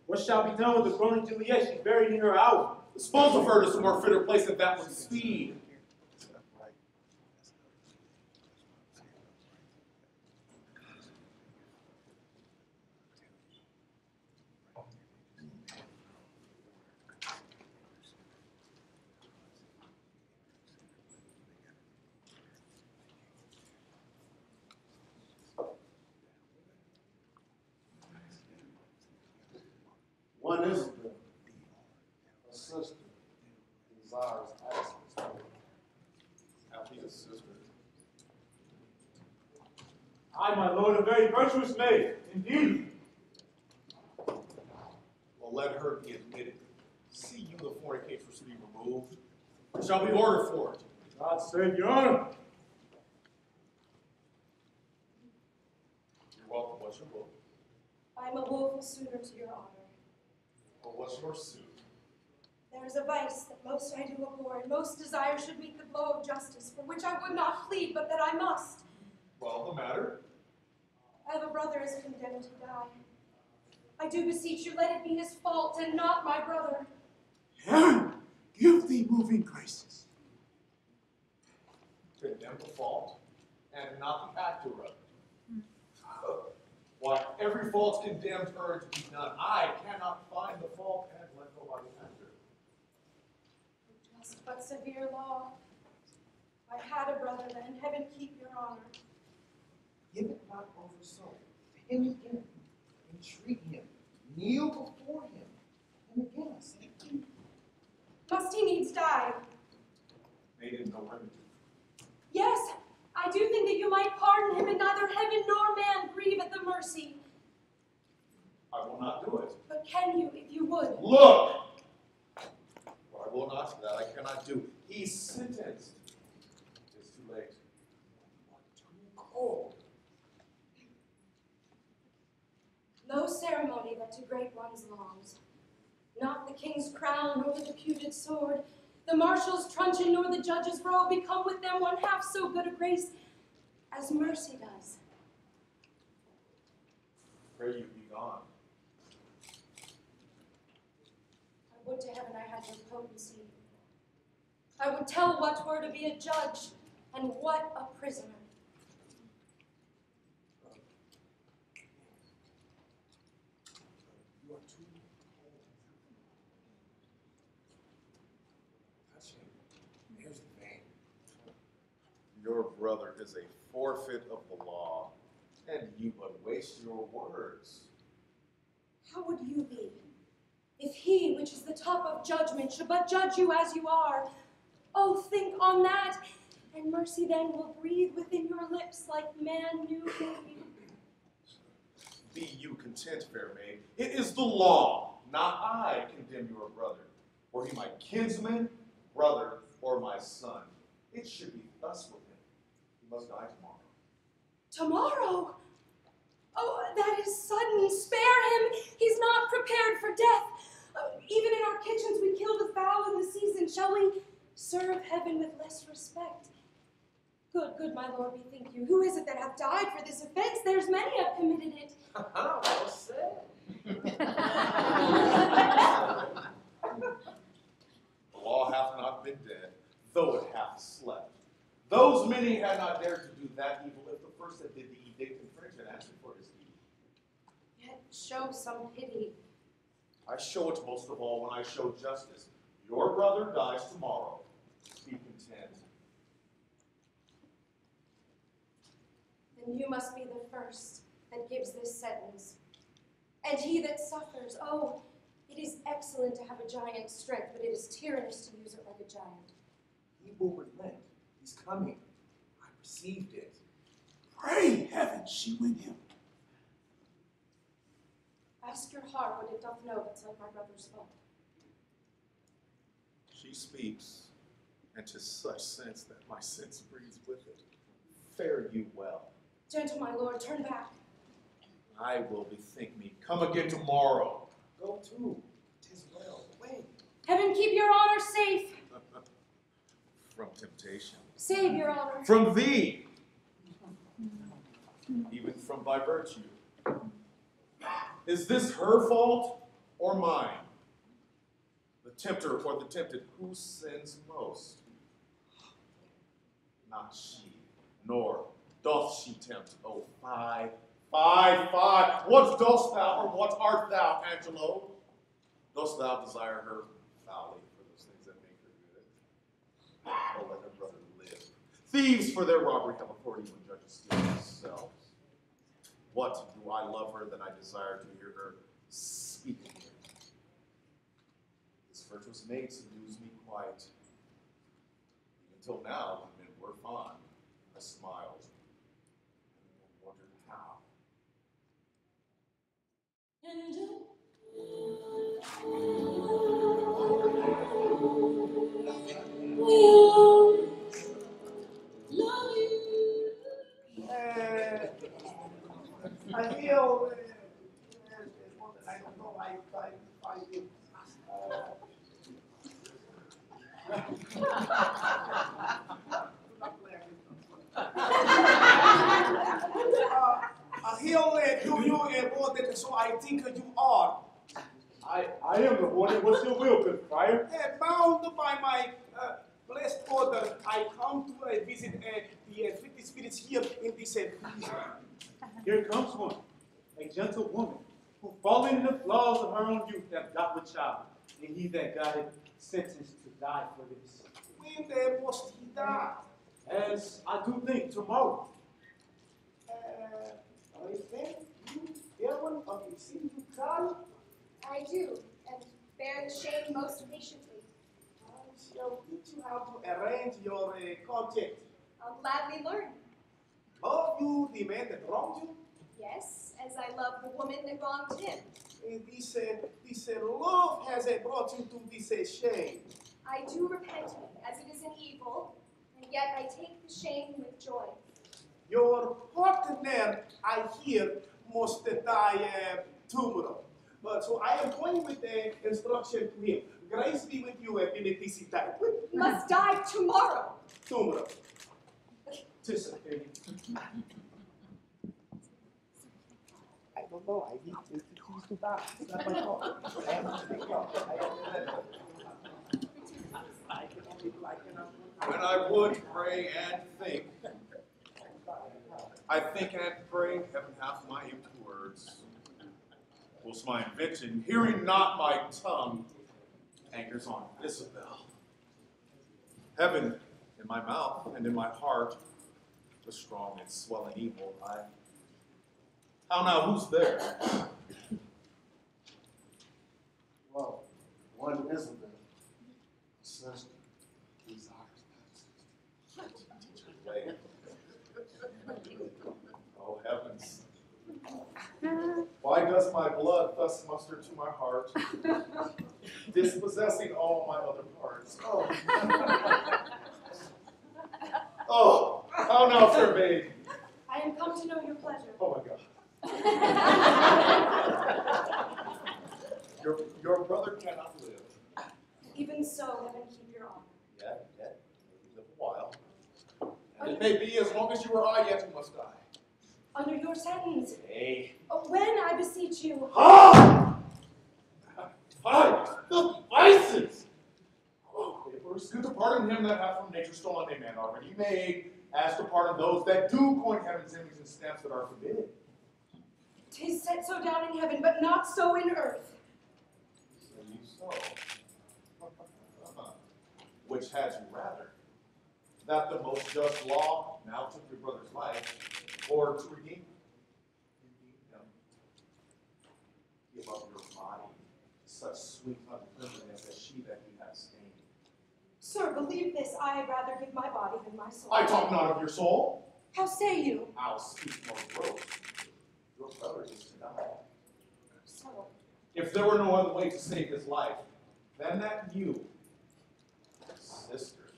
Speaker 9: What shall be done with the groaning Juliet? She's buried in her hour.
Speaker 7: Dispose of her to some more fitter place than that with speed.
Speaker 4: One is a sister desires access.
Speaker 7: Happy a sister.
Speaker 9: I, my lord, a very virtuous maid, indeed.
Speaker 7: Well, let her be admitted. See you the fornicators to be removed. There shall be order for it.
Speaker 9: God save your honor.
Speaker 7: You're welcome. What's your book?
Speaker 13: I am a woeful suitor to your honor.
Speaker 7: Well, what's your suit?
Speaker 13: There is a vice that most I do abhor, and most desire should meet the blow of justice, for which I would not plead, but that I must.
Speaker 7: Well, the matter?
Speaker 13: I have a brother is condemned to die. I do beseech you, let it be his fault, and not my brother.
Speaker 12: Heaven, give thee moving graces.
Speaker 7: Condemn the fault, and not the actor of it. Why, every fault's condemned her to be done. I cannot find the fault and let go by the actor.
Speaker 13: Just but severe law. I had a brother then, heaven keep your honor.
Speaker 12: Give it not over so. To him again. Entreat him. Kneel before him. And again I say,
Speaker 13: Must he needs die?
Speaker 7: They didn't know remedy.
Speaker 13: Yes, I do think that you might pardon him, and neither heaven nor man grieve at the mercy.
Speaker 7: I will not do it.
Speaker 13: But can you, if you would?
Speaker 7: Look! What I will not, that I cannot do. He's sentenced. It's too late. Too cold.
Speaker 13: No ceremony but to great ones longs. Not the king's crown, nor the deputed sword, the marshal's truncheon, nor the judge's robe become with them one half so good a grace as mercy does.
Speaker 7: Pray you be gone.
Speaker 13: I would to heaven I had your potency. I would tell what were to be a judge, and what a prisoner.
Speaker 12: you are too cold. Touch him. There's the vein.
Speaker 7: Your brother is a forfeit of the law, and you but waste your words.
Speaker 13: How would you be, if he, which is the top of judgment, should but judge you as you are? Oh, think on that, and mercy then will breathe within your lips like man new made.
Speaker 7: Be you content, fair maid. It is the law, not I, condemn your brother. Were he my kinsman, brother, or my son, it should be thus with him. He must die tomorrow.
Speaker 13: Tomorrow? Oh, that is sudden. Spare him. He's not prepared for death. Even in our kitchens we kill the fowl in the season. Shall we serve heaven with less respect? Good, good, my lord, bethink you. Who is it that hath died for this offense? There's many have committed it.
Speaker 11: Well said.
Speaker 7: The law hath not been had not dared to do that evil if the first that did the edict infringed and answered for his deed.
Speaker 13: Yet show some pity.
Speaker 7: I show it most of all when I show justice. Your brother dies tomorrow. Be content.
Speaker 13: Then you must be the first that gives this sentence. And he that suffers, oh, it is excellent to have a giant's strength, but it is tyrannous to use it like a giant.
Speaker 12: He will relent. He's coming. I perceived it.
Speaker 9: Pray heaven she win him.
Speaker 13: Ask your heart what it doth know that's like my brother's fault.
Speaker 7: She speaks, and 'tis such sense that my sense breathes with it. Fare you well.
Speaker 13: Gentle my lord, turn back.
Speaker 7: I will bethink me. Come again tomorrow.
Speaker 12: Go to. 'Tis well. Wait.
Speaker 13: Heaven keep your honor safe.
Speaker 7: From temptation.
Speaker 13: Save your honor.
Speaker 7: From thee. Even from thy virtue. Is this her fault or mine? The tempter or the tempted, who sins most? Not she, nor doth she tempt. Oh, fie, fie, fie. What dost thou, or what art thou, Angelo? Dost thou desire her foully for those things that make her good? Oh, let her brother live. Thieves for their robbery have authority when judges steal themselves. What do I love her that I desire to hear her speak of me? This virtuous maid subdues me quite. Until now, when men were fond, I smiled and wondered how.
Speaker 3: I feel, I don't know, I feel, he'll do you more than so I think you are.
Speaker 6: I am the one. What's your will, good friar?
Speaker 3: Bound by my blessed order, I come to visit the afflicted spirits here in this prison.
Speaker 6: Here comes one, a gentle woman, who falling in the flaws of her own youth have got with child, and he that got it sentenced to die for this.
Speaker 3: When must he die?
Speaker 6: As I do think tomorrow.
Speaker 3: I think you, Aaron, of the city you cry?
Speaker 13: I do, and bear the shame most patiently.
Speaker 3: I shall teach you how to arrange your content.
Speaker 13: I'll gladly learn.
Speaker 3: Love you the man that wronged you?
Speaker 13: Yes, as I love the woman that wronged him.
Speaker 3: This love has brought you to this shame.
Speaker 13: I do repent me, as it is an evil, and yet I take the shame with joy.
Speaker 3: Your partner, I hear, must die tomorrow. But so I am going with the instruction to him. Grace be with you in this time.
Speaker 13: He must die tomorrow.
Speaker 3: Tomorrow.
Speaker 6: Tis a pity.
Speaker 3: I don't know. I need to choose to die. It's not my fault. I am to take off. I can only do. I cannot.
Speaker 7: When I would pray and think, I think and pray, heaven hath my empty words. Whilst my invention, hearing not my tongue, anchors on Isabel. Heaven in my mouth and in my heart, the strong and swelling evil, how now, who's there?
Speaker 4: Well, one Isabel, sister, desires
Speaker 7: Wait. Oh, heavens. Why does my blood thus muster to my heart, dispossessing all my other parts? Oh, oh, how now, fair maid?
Speaker 13: I am come to know your pleasure.
Speaker 7: Oh my God. Your brother cannot live.
Speaker 13: Even so, heaven keep your honor.
Speaker 7: Yet, you live a while. And it may be as long as you or I, yet you must die.
Speaker 13: Under your sentence.
Speaker 7: Hey.
Speaker 13: When, I beseech you.
Speaker 7: Ah! Filthy vices! Oh, it were good to pardon him that hath from nature stolen a man already made, as to pardon those that do coin heaven's image and stamps that are forbidden.
Speaker 13: 'Tis set so down in heaven, but not so in earth.
Speaker 7: Say you so. Which had you rather? That the most just law now took your brother's life, or to redeem him? Give up your body, such sweet uncleanness as she that he hath stained.
Speaker 13: Sir, believe this, I had rather give my body than my soul.
Speaker 7: I talk not of your soul.
Speaker 13: How say you?
Speaker 7: I'll speak more gross. Your brother is to die.
Speaker 13: So,
Speaker 7: If there were no other way to save his life, than that you, sister,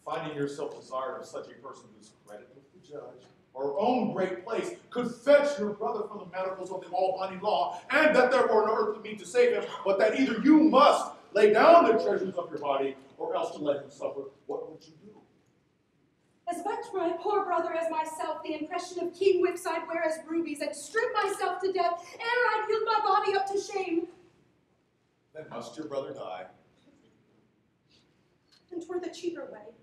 Speaker 7: finding yourself desired of such a person whose credit with the judge, or own great place, could fetch your brother from the manacles of the all-binding law, and that there were no earthly means to save him, but that either you must lay down the treasures of your body, or else to let him suffer, what would you do?
Speaker 13: as much my poor brother as myself, the impression of keen whips I'd wear as rubies, and strip myself to death, ere I'd yield my body up to shame.
Speaker 7: Then must your brother die.
Speaker 13: And 'twere the cheaper way.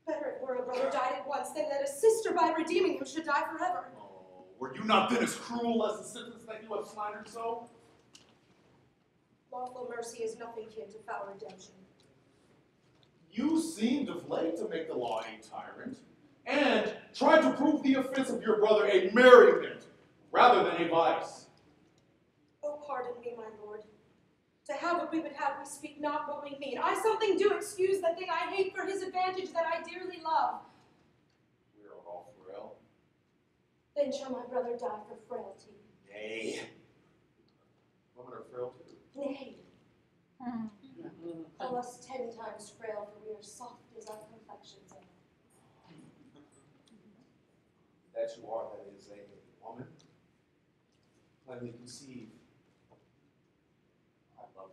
Speaker 13: Better it were a brother died at once, than that a sister by redeeming him should die forever.
Speaker 7: Oh, were you not then as cruel as the sentence that you have slandered so?
Speaker 13: Lawful mercy is nothing kin to foul redemption.
Speaker 7: You seemed of late to make the law a tyrant, and tried to prove the offense of your brother a merriment, rather than a vice.
Speaker 13: Oh, pardon me, my lord. To have what we would have, we speak not what we mean. I something do excuse the thing I hate for his advantage that I dearly love.
Speaker 7: We are all frail.
Speaker 13: Then shall my brother die for frailty.
Speaker 7: Nay. Women are frail too.
Speaker 13: Nay. Call us 10 times frail, for we are soft as our complexions are.
Speaker 7: That you are, that is a woman, plainly conceived. I love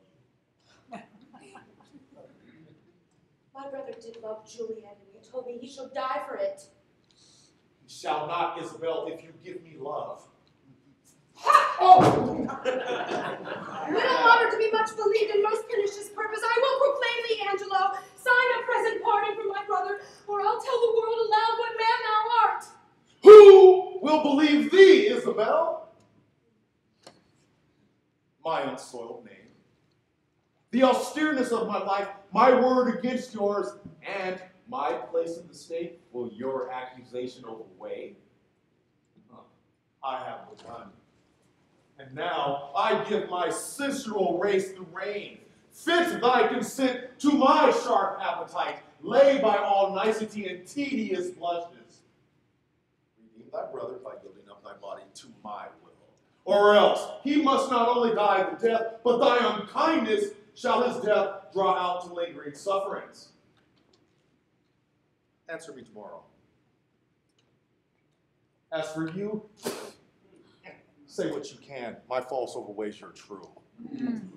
Speaker 7: you.
Speaker 13: My brother did love Juliet, and he told me he shall die for it.
Speaker 7: He shall not, Isabel, if you give me love.
Speaker 13: Oh! Little honor to be much believed and most pernicious purpose. I will proclaim thee, Angelo. Sign a present pardon for my brother, or I'll tell the world aloud what man thou art.
Speaker 7: Who will believe thee, Isabel? My unsoiled name, the austereness of my life, my word against yours, and my place in the state, will your accusation overweigh? I have begun. And now I give my sensual race the rein. Fit thy consent to my sharp appetite. Lay by all nicety and tedious blushes. Redeem thy brother by yielding up thy body to my will. Or else he must not only die the death, but thy unkindness shall his death draw out to lingering sufferings. Answer me tomorrow. As for you, say what you can. My false overweighs your true.
Speaker 13: Whom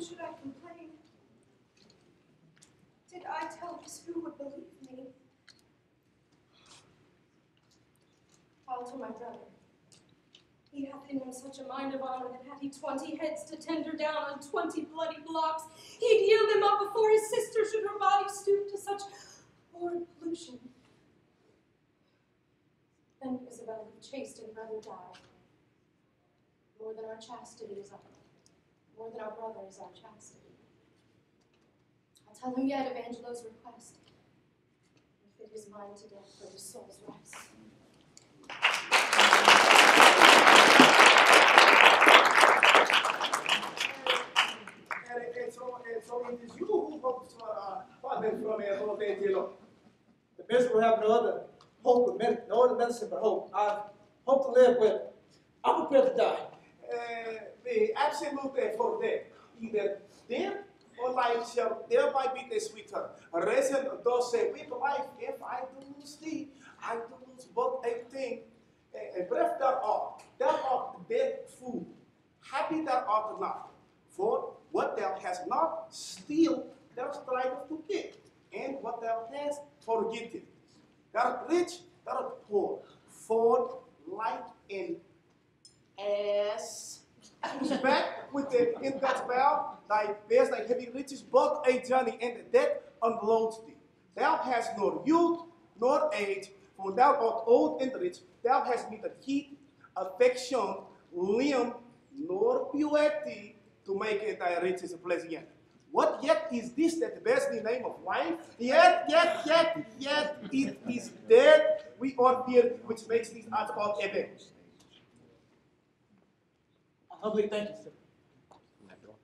Speaker 13: should I complain? Did I tell this, who would believe me? I'll to my brother. He hath in him such a mind of honor that had he 20 heads to tender down on 20 bloody blocks, he'd yield them up before his sister should her body stoop to such horrid pollution. Then Isabel, who chaste and brother died. More than our chastity is our, more than our brother is our chastity. I'll tell him yet of Angelo's request, and fit his mind to death for his soul's rest.
Speaker 10: So it is you who hopes for them from a
Speaker 8: The miserable have no other hope, no other medicine but hope. I hope to live with. I'm prepared to die.
Speaker 10: The absolute for them, either death or life shall thereby be the sweeter. Reason does say with life, if I do lose thee, I do lose both a thing. A breath thou art dead food. Happy thou art not. For what thou hast not, still thou strivest to get. And what thou hast, forget it. Thou art rich, thou art poor. For light and ass. Who's back with the in-gut bow, thy bears like heavy riches, but a journey, and the death unloads thee. Thou hast nor youth nor age, for thou art old and rich. Thou hast neither heat, affection, limb, nor purity to make it thy riches a pleasant end. What yet is this that bears the name of life? Yet it is dead we are here, which makes these arts all events.
Speaker 8: I humbly thank you, sir.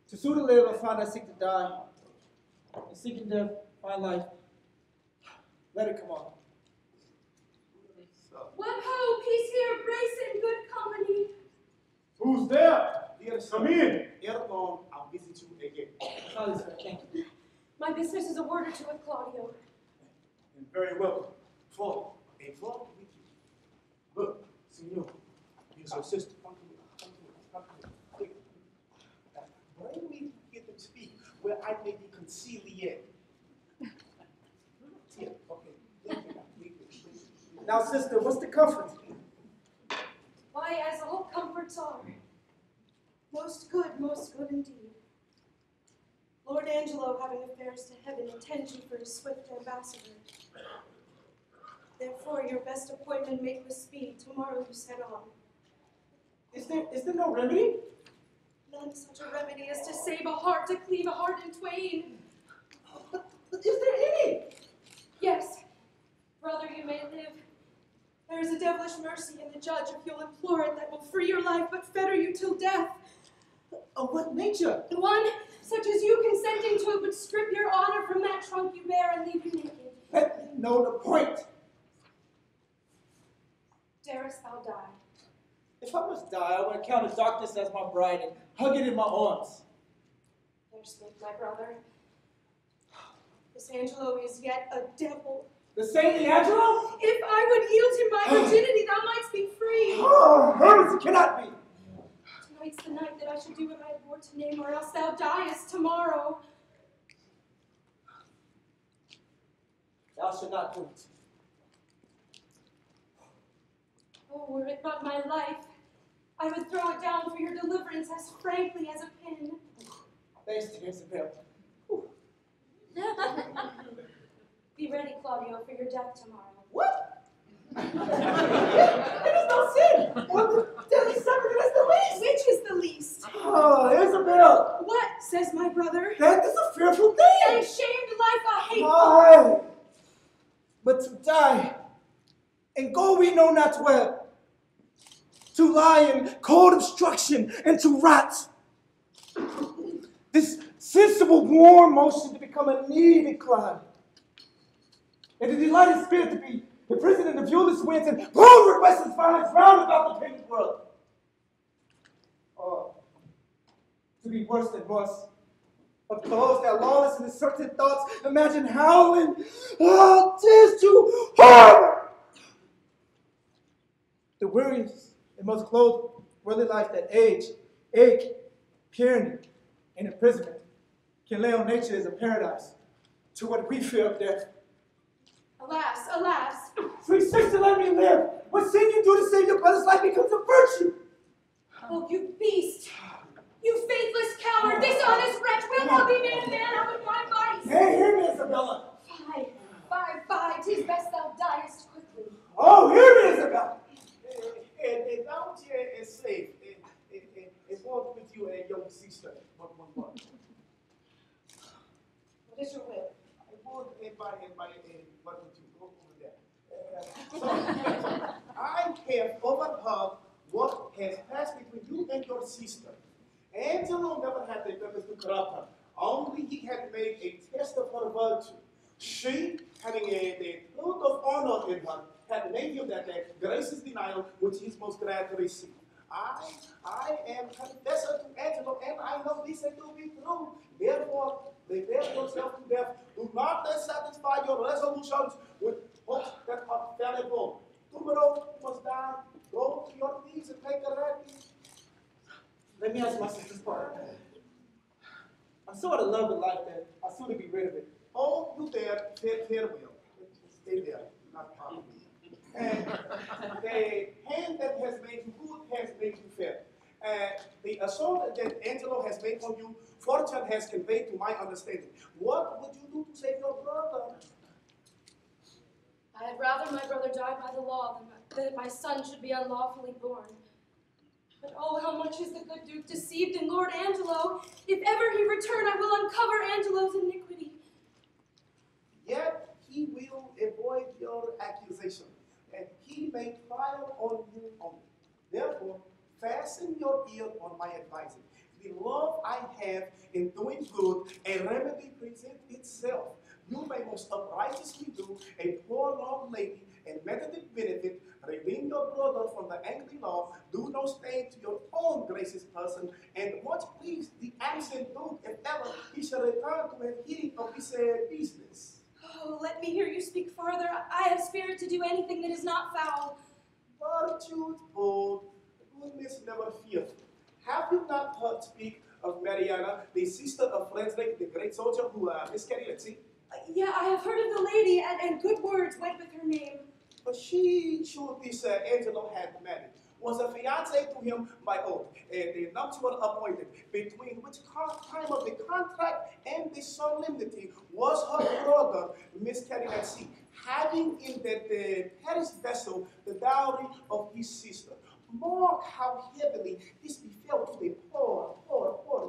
Speaker 8: To sue to live, I find I seek to die. And seeking death, find life. Let it come on.
Speaker 13: What ho, peace here, grace and good company.
Speaker 4: Who's there?
Speaker 10: Come in. Ergon, I'll visit you again.
Speaker 8: Sorry, sir. Thank you.
Speaker 13: My business is a word or two with Claudio.
Speaker 10: And very welcome. Flor, a Flor with you. Look, senor, here's your sister. Come to me. Quick. Bring me to hear them speak, where I may be conciliated. Here, okay.
Speaker 8: Now, sister, what's the comfort?
Speaker 13: Why, as all comforts are. Most good indeed. Lord Angelo, having affairs to heaven, intends you for his swift ambassador. Therefore, your best appointment make with speed. Tomorrow you set on.
Speaker 8: Is there no remedy?
Speaker 13: None such a remedy as to save a heart, to cleave a heart in twain.
Speaker 8: But is there any?
Speaker 13: Yes, brother, you may live. There is a devilish mercy in the judge, if you'll implore it, that will free your life, but fetter you till death.
Speaker 8: Of what nature?
Speaker 13: One such as you consenting to it would strip your honor from that trunk you bear and leave you naked.
Speaker 8: Let me know the point.
Speaker 13: Darest thou die?
Speaker 8: If I must die, I will count darkness as my bride and hug it in my arms.
Speaker 13: There speak, my brother. This Angelo is yet a devil.
Speaker 8: The saintly Angelo?
Speaker 13: If I would yield him my virginity, thou mightst be free.
Speaker 8: Oh, hers it cannot be.
Speaker 13: Tonight's the night that I should do what I abhor to name, or else thou diest tomorrow.
Speaker 8: Thou shalt not do it.
Speaker 13: Oh, were it but my life, I would throw it down for your deliverance as frankly as a pin.
Speaker 8: Thanks to Isabel.
Speaker 13: Be ready, Claudio, for your death tomorrow.
Speaker 8: What? It is no sin. Or the deadly suffering is the least.
Speaker 13: Which is the least?
Speaker 8: Oh, Isabel.
Speaker 13: What, says my brother?
Speaker 8: That is a fearful thing.
Speaker 13: And shamed life a hateful.
Speaker 8: Aye. But to die, and go we know not where, to lie in cold obstruction and to rot. This sensible warm motion to become a needed climb. And the delighted spirit to be imprisoned in the viewless winds and blown with restless violence round about the painted world. Or to be worse than worse. Of those that lawless and uncertain thoughts imagine howling, oh, 'tis too horrible. The weariest and most clothed worldly life that age, ache, tyranny, and imprisonment can lay on nature as a paradise to what we fear of death.
Speaker 13: Alas, alas.
Speaker 8: Sweet sister, let me live. What sin you do to save your brother's life becomes a virtue.
Speaker 13: Oh, you beast. You faithless coward, dishonest wretch, will not be made a man out of my body.
Speaker 8: Hey, hear me, Isabella.
Speaker 13: Fie, 'tis best thou diest quickly.
Speaker 8: Oh, hear me, Isabella.
Speaker 10: And down here is safe. And walk with you and young sister. What?
Speaker 13: What is your will?
Speaker 10: I would invite what would you go over there? So, I have overheard what has passed between you and your sister. Angelo never had the purpose to corrupt her. Only he had made a test of her virtue. She, having the truth of honor in her, had made him that gracious denial which he is most glad to receive. I am confessor to Angelo, and I know this to be true. Therefore, prepare yourself to death. Do not satisfy your resolutions with hopes that are fallible. Tomorrow you must die. Go to your knees and make a ready.
Speaker 8: Let me ask my sister's part. I'm so out of love with life that I soon to be rid of it.
Speaker 10: Oh, you there, farewell. Stay there, not problem. And the hand that has made you good has made you feel. The assault that Angelo has made on you, fortune has conveyed to my understanding. What would you do to save your brother?
Speaker 13: I had rather my brother die by the law than that my son should be unlawfully born. But oh, how much is the good Duke deceived in Lord Angelo! If ever he return, I will uncover Angelo's iniquity.
Speaker 10: Yet he will avoid your accusation, and he may trial on you only. Therefore, fasten your ear on my advising. The love I have in doing good, a remedy presents itself. You may most uprighteously do a poor long lady and merited benefit, redeem your brother from the angry law, do no stain to your own gracious person, and much please the absent Duke if ever he shall return to have hearing of this business.
Speaker 13: Oh, let me hear you speak farther. I have spirit to do anything that is not foul.
Speaker 10: Virtue bold, goodness never fearful. Have you not heard speak of Mariana, the sister of Frederick, the great soldier who miscarried at sea?
Speaker 13: Yeah, I have heard of the lady, and good words went with her name.
Speaker 10: But she, this Angelo had married, was a fiancée to him by oath, the nuptial appointed, between which time of the contract and the solemnity was her brother miscarried at sea, having in that perished vessel the dowry of his sister. Mark how heavily this befell to the poor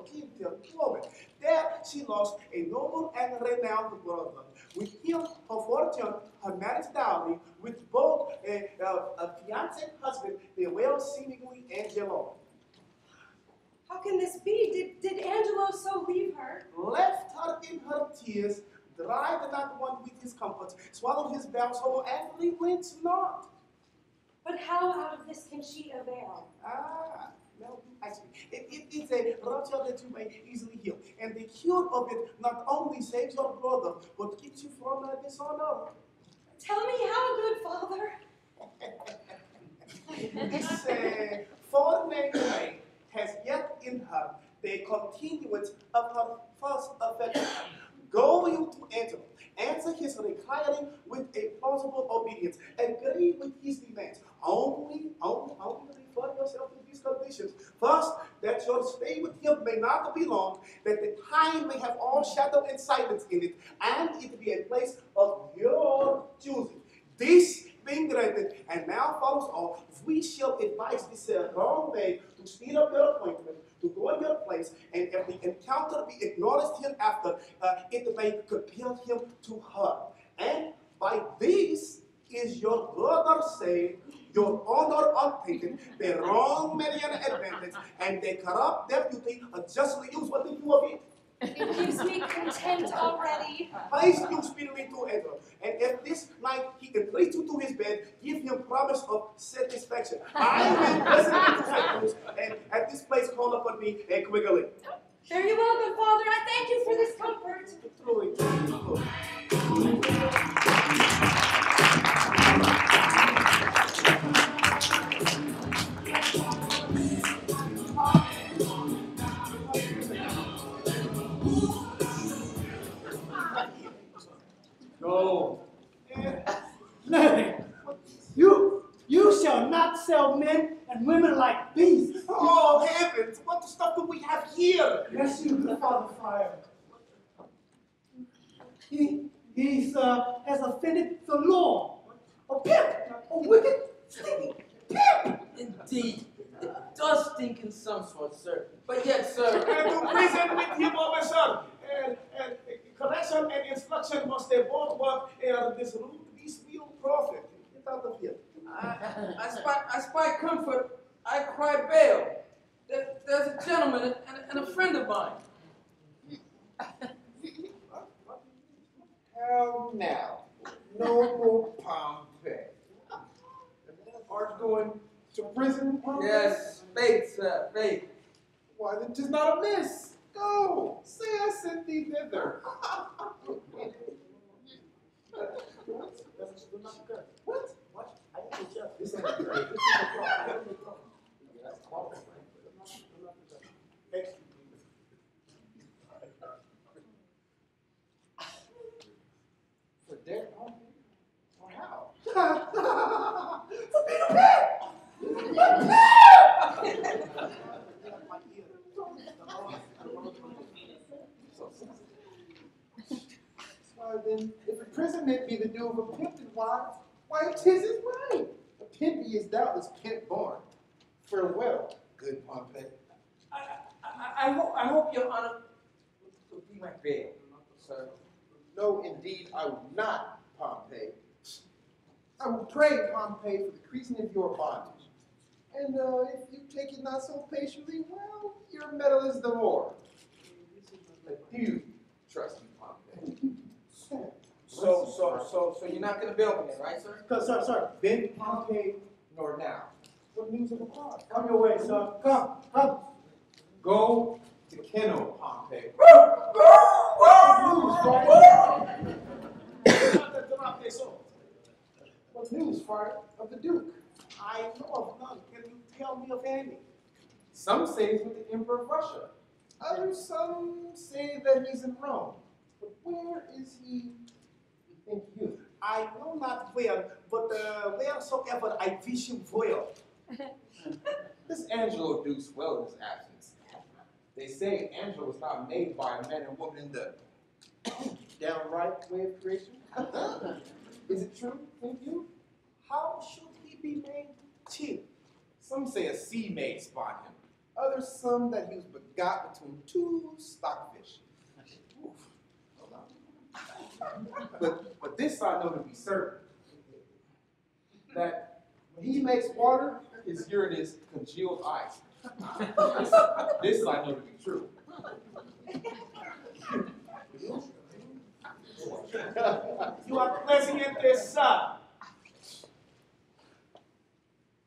Speaker 10: genteel woman. There she lost a noble and renowned brother. With him, her fortune, her marriage dowry, with both a fiancé husband, the well seemingly Angelo.
Speaker 13: How can this be? Did Angelo so leave her?
Speaker 10: Left her in her tears, dried not one with his comforts, swallowed his vows whole, and relents not.
Speaker 13: But how out of this can she avail?
Speaker 10: Well, actually, it's a rupture that you may easily heal. And the cure of it not only saves your brother, but keeps you from dishonor.
Speaker 13: Tell me how, good father.
Speaker 10: This foreign maid has yet in her the continuance of her first affection. Go you to Angelo, answer his requiring with a plausible obedience, agree with his demands. Only refer yourself to these conditions. First, that your stay with him may not be long, that the time may have all shadow and silence in it, and it be a place of your choosing. This being granted, and now follows all, we shall advise this wrong maid to speed up your appointment, to go in your place, and if the encounter be acknowledged hereafter, it may compel him to her. And by this is your brother saved, your honor untaken, the wrong Mariana advantage, and the corrupt deputy justly use what they do of it.
Speaker 13: It gives me content already.
Speaker 10: Place you speedily to Angelo, and if this night he can place you to his bed, give him promise of satisfaction. I will present you to Cyprus, and at this place call upon me quickly.
Speaker 13: Very well, good father. I thank you for this comfort.
Speaker 10: Truly.
Speaker 9: Go. Nay, you shall not sell men and women like beasts.
Speaker 10: Oh, heavens, what stuff do we have here?
Speaker 9: Yes, you, the Father Friar. He has offended the law. A pimp, a wicked, stinking pimp.
Speaker 11: Indeed, it does stink in some sort, sir. But yet, sir.
Speaker 10: And to prison with him, officer. And correction and instruction must they both work this real prophet. Get out of here.
Speaker 11: I spy comfort. I cry bail. There's a gentleman and a friend of mine.
Speaker 12: Hell now. Noble Pompey. Art going to prison, Pompey?
Speaker 11: Yes, fate, sir, fate.
Speaker 12: Why, then 'tis not amiss. Go, say I sent thee thither. What?
Speaker 10: I didn't just.
Speaker 12: This ain't great. This is a problem. For death, or how?
Speaker 9: For being a pimp! A pimp!
Speaker 12: Why then, if imprisonment be the due of a pimped wife, why 'tis his right. A pimpy is doubtless pimp born. Farewell, good Pompey.
Speaker 11: I hope your honor will be my bail, sir.
Speaker 12: No, indeed, I will not, Pompey. I will pray, Pompey, for the creasing of your bondage. And if you take it not so patiently, well, your medal is the more. Adieu, trusty Pompey.
Speaker 11: So you're not gonna bail me then, right, sir?
Speaker 12: Sir, then Pompey nor now. What news of the cause?
Speaker 9: Come your way, sir.
Speaker 12: Come. Go to kennel, Pompey. What news, Friar, of the Duke?
Speaker 10: I know of none. Can you tell me of any?
Speaker 12: Some say he's with the Emperor of Russia. Others, some say that he's in Rome. But where is he, think you?
Speaker 10: I know not where, but wheresoever I wish him well.
Speaker 12: This Angelo Duke's well in his absence. They say Angelo was not made by a man and woman in the downright way of creation. Is it true, think you?
Speaker 10: How should he be made cheap?
Speaker 12: Some say a sea maid spawned him. Others some that he was begot between two stockfish. But this I know to be certain, that when he makes water, his urine is congealed ice. This I know to be true.
Speaker 10: You are pressing at this, sir.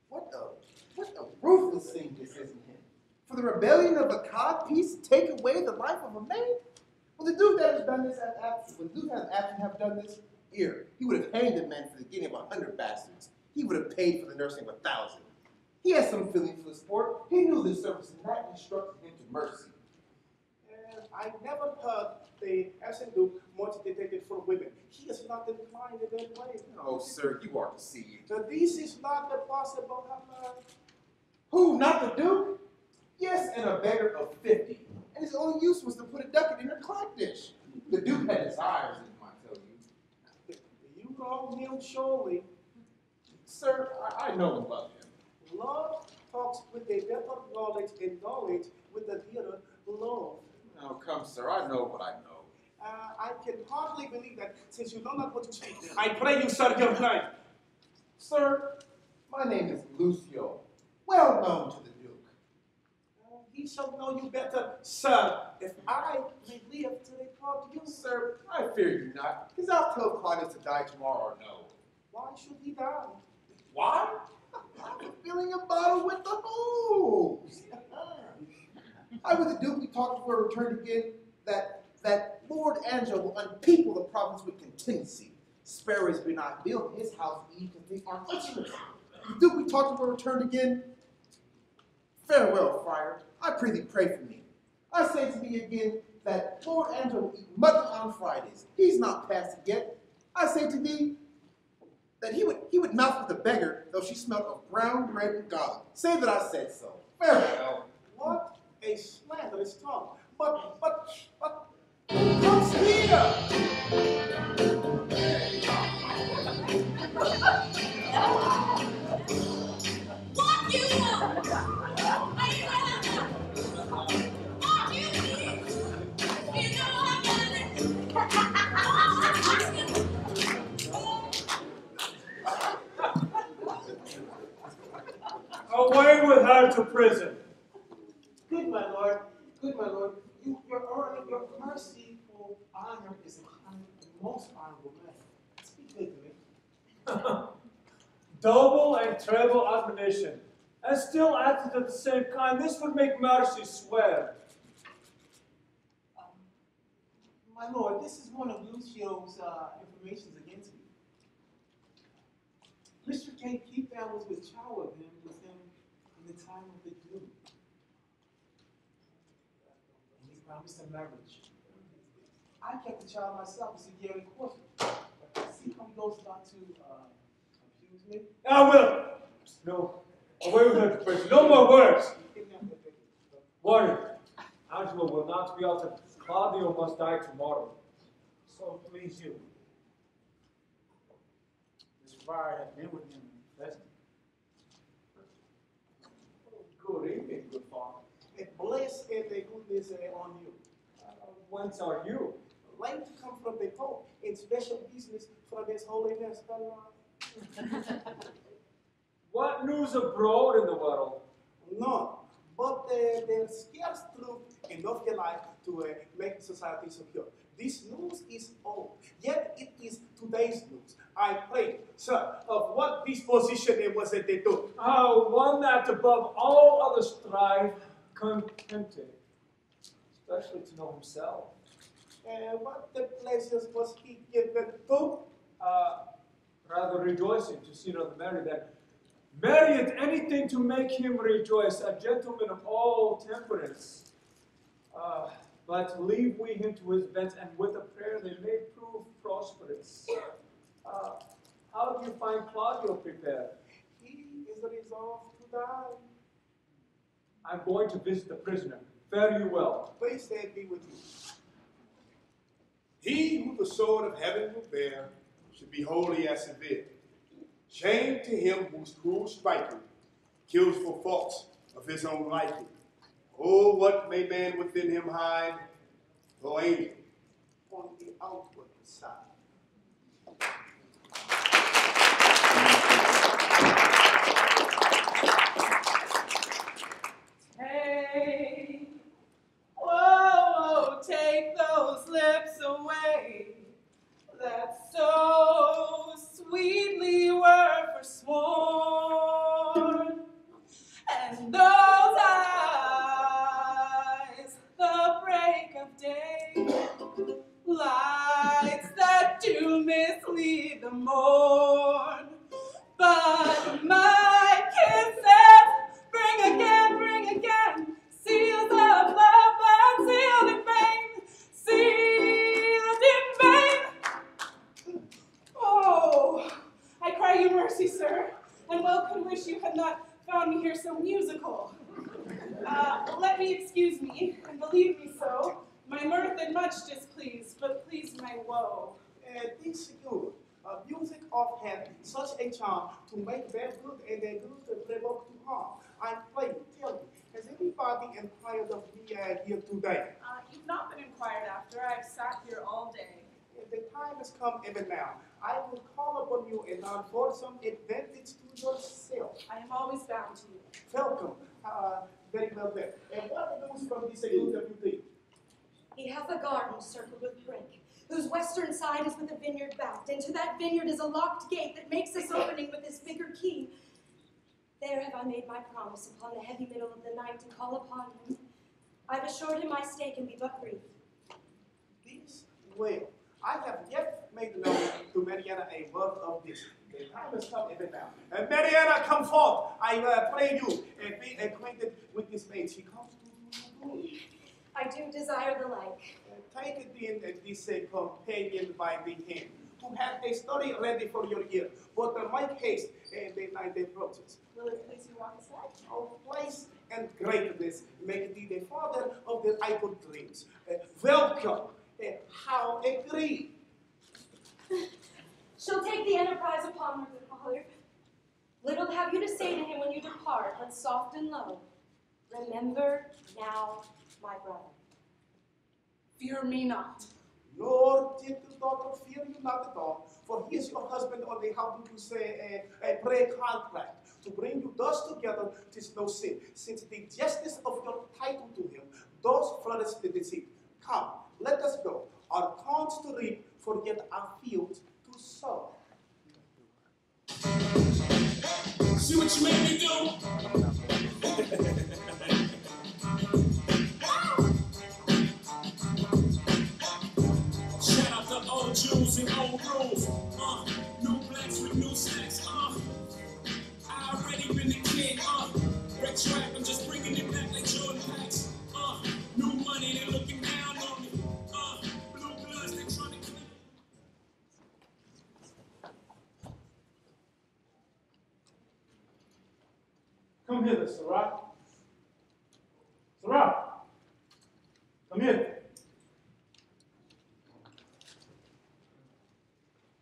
Speaker 12: What a ruthless thing this isn't him. For the rebellion of a codpiece to take away the life of a man? Well, the Duke that has done this would Duke have done this here. He would have hanged a man for the getting of 100 bastards. He would have paid for the nursing of 1,000. He has some feeling for the sport. He knew the service and that instructed him to mercy.
Speaker 10: And I never heard the absent Duke much dictated for women. He is not inclined in that way.
Speaker 12: Oh, sir, you are deceived.
Speaker 10: So this is not the possible hammer.
Speaker 12: Who, not the Duke? Yes, and a beggar of 50. And his only use was to put a ducat in her clock dish. The Duke had desires, as I tell you.
Speaker 10: You wrong him surely.
Speaker 12: Sir, I know and love him.
Speaker 10: Love talks with a better knowledge, and knowledge with a dearer love.
Speaker 12: Oh, come, sir, I know what I know.
Speaker 10: I can hardly believe that since you know not what to speak. I pray you, sir, your time.
Speaker 12: Sir, my name is Lucio, well known to the Duke.
Speaker 10: He shall know you better, sir, if I may live to report you.
Speaker 12: Sir, I fear you not, because I'll tell Claudius to die tomorrow or no.
Speaker 10: Why should he die?
Speaker 12: Why? I'm filling a bottle with the hose. I with the Duke, we talked before we returned again that Lord Angelo will unpeople the province with contingency. Sparrows be not built in his house, because they are treacherous. The Duke, we talked before we returned again. Farewell, friar. I pray thee pray for me. I say to thee again that Lord Angelo will eat mutton on Fridays. He's not past it yet. I say to thee that he would mouth with a beggar, though she smelled of brown bread and garlic. Say that I said so. Farewell.
Speaker 10: What a slanderous tongue. But who comes here?
Speaker 13: What you want?
Speaker 6: Away with her to prison.
Speaker 9: Good my lord, your honor, your merciful honor is a most honorable man. Speak good to me.
Speaker 6: Double and treble admonition, and still acted at the same kind. This would make mercy swear.
Speaker 9: My lord, this is one of Lucio's informations against me. Mr. Keith that was with child of him was him in the time of the Duke. And he promised him marriage. I kept the child myself as a yearly course. See how he goes about to abuse me?
Speaker 6: Now, Will! No, away with her to prison. No more words. Warning, I Angelo will not be altered. Claudio must die tomorrow.
Speaker 9: So please you. This friar has been with him in Protestant.
Speaker 6: Good evening, good father.
Speaker 10: Bless and the goodness on you.
Speaker 6: Whence are you?
Speaker 10: Like to come from the Pope in special business from His Holiness.
Speaker 6: What news abroad in the world?
Speaker 10: None. But there's scarce truth enough in life to make society secure. This news is old, yet it is today's news. I pray, sir, of what disposition it was that they took.
Speaker 6: One that above all other strive, contented, especially to know himself.
Speaker 10: What the pleasures was he given to?
Speaker 6: Rather rejoicing to see another marry than marrieth anything to make him rejoice, a gentleman of all temperance. But leave we him to his bent, and with a prayer they may prove prosperous. How do you find Claudio prepared?
Speaker 10: He is resolved to die.
Speaker 6: I'm going to visit the prisoner. Fare you well.
Speaker 10: Peace be with you.
Speaker 3: He who the sword of heaven will bear should be holy as severe. Shame to him whose cruel striking kills for faults of his own liking. Oh, what may man within him hide, though angel
Speaker 10: On the outward side.
Speaker 14: Take, whoa, take those lips away that so sweetly were forsworn, and those eyes, the break of day, lights that do mislead the morn, but my kisses bring again, seals of love but sealed in vain, sealed in vain. Oh, I cry you mercy, sir, and well could wish you had not found me here so musical. Let me excuse me, and believe me so, my mirth and much displeased, but please my woe.
Speaker 10: This good. Music offhand such a charm to make bad good and then good to provoke to harm. I pray, tell me, has anybody inquired of me here today?
Speaker 14: You've not been inquired after. I've sat here all day.
Speaker 10: The time has come even now. I will call upon you and not for some advantage to yourself.
Speaker 14: I am always bound to you.
Speaker 10: Welcome. Very well then. And what news from this WD?
Speaker 13: He hath a garden circled with brake, whose western side is with a vineyard backed, and to that vineyard is a locked gate that makes this opening with this bigger key. There have I made my promise upon the heavy middle of the night to call upon him. I've assured him my stay can be but brief.
Speaker 10: This well. I have yet made known to Mariana a word of this. The time has come even now. And Mariana, come forth. I pray you and be acquainted with this maid. She comes to you.
Speaker 13: I do desire the like.
Speaker 10: Take it in this companion by the hand, who hath a story ready for your ear. But make haste, and the night approaches.
Speaker 14: Will it please you walk aside?
Speaker 10: Of place and greatness make thee the father of the idle dreams. Welcome. How agree?
Speaker 13: She'll take the enterprise upon her, good father. Little have you to say to him when you depart, but soft and low. Remember now, my brother.
Speaker 14: Fear me not.
Speaker 10: Nor, gentle daughter, fear you not at all, for he is your husband on the, how do you say, a pre-contract. To bring you thus together, 'tis no sin, since the justice of your title to him does flourish the deceit. Come, let us go, our corns to reap, for yet our fields to sow.
Speaker 15: See what you made me do? Shout out to old Jews and old rules. New blacks with new snacks. I already been the kid. Red track, I'm just bringing it back like Jordan packs. New money, they looking down on me. Blue bloods, they trying to clean.
Speaker 9: Come hither, Sarah. Sarah!
Speaker 6: Come here.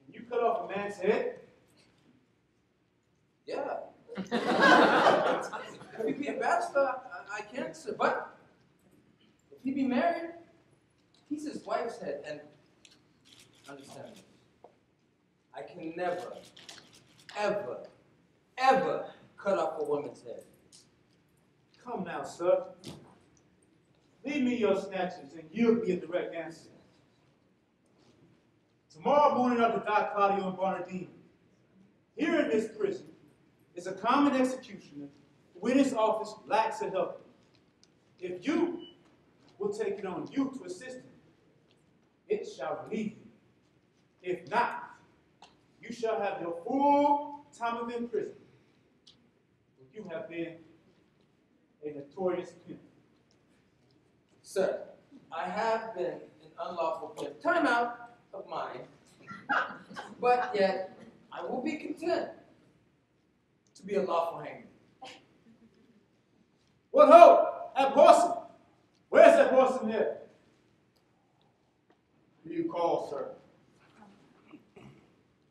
Speaker 6: Can you cut off a man's head?
Speaker 11: Yeah. If he be a bachelor, I can't, sir. But if he be married, he's his wife's head. And understand me, I can never, ever, ever cut off a woman's head.
Speaker 6: Come now, sir. Leave me your snatches and you'll be a direct answer. Tomorrow morning are to die Claudio and Bernardino. Here in this prison is a common executioner who in his office lacks a helper. If you will take it on you to assist him, it shall relieve you. If not, you shall have your full time of imprisonment. For you have been a notorious pimp.
Speaker 11: Sir, I have been an unlawful pimp. Time out of mine. But yet, I will be content to be a lawful hangman.
Speaker 6: What ho! Abhorsen! Where's Abhorsen here?
Speaker 3: Who you call, sir?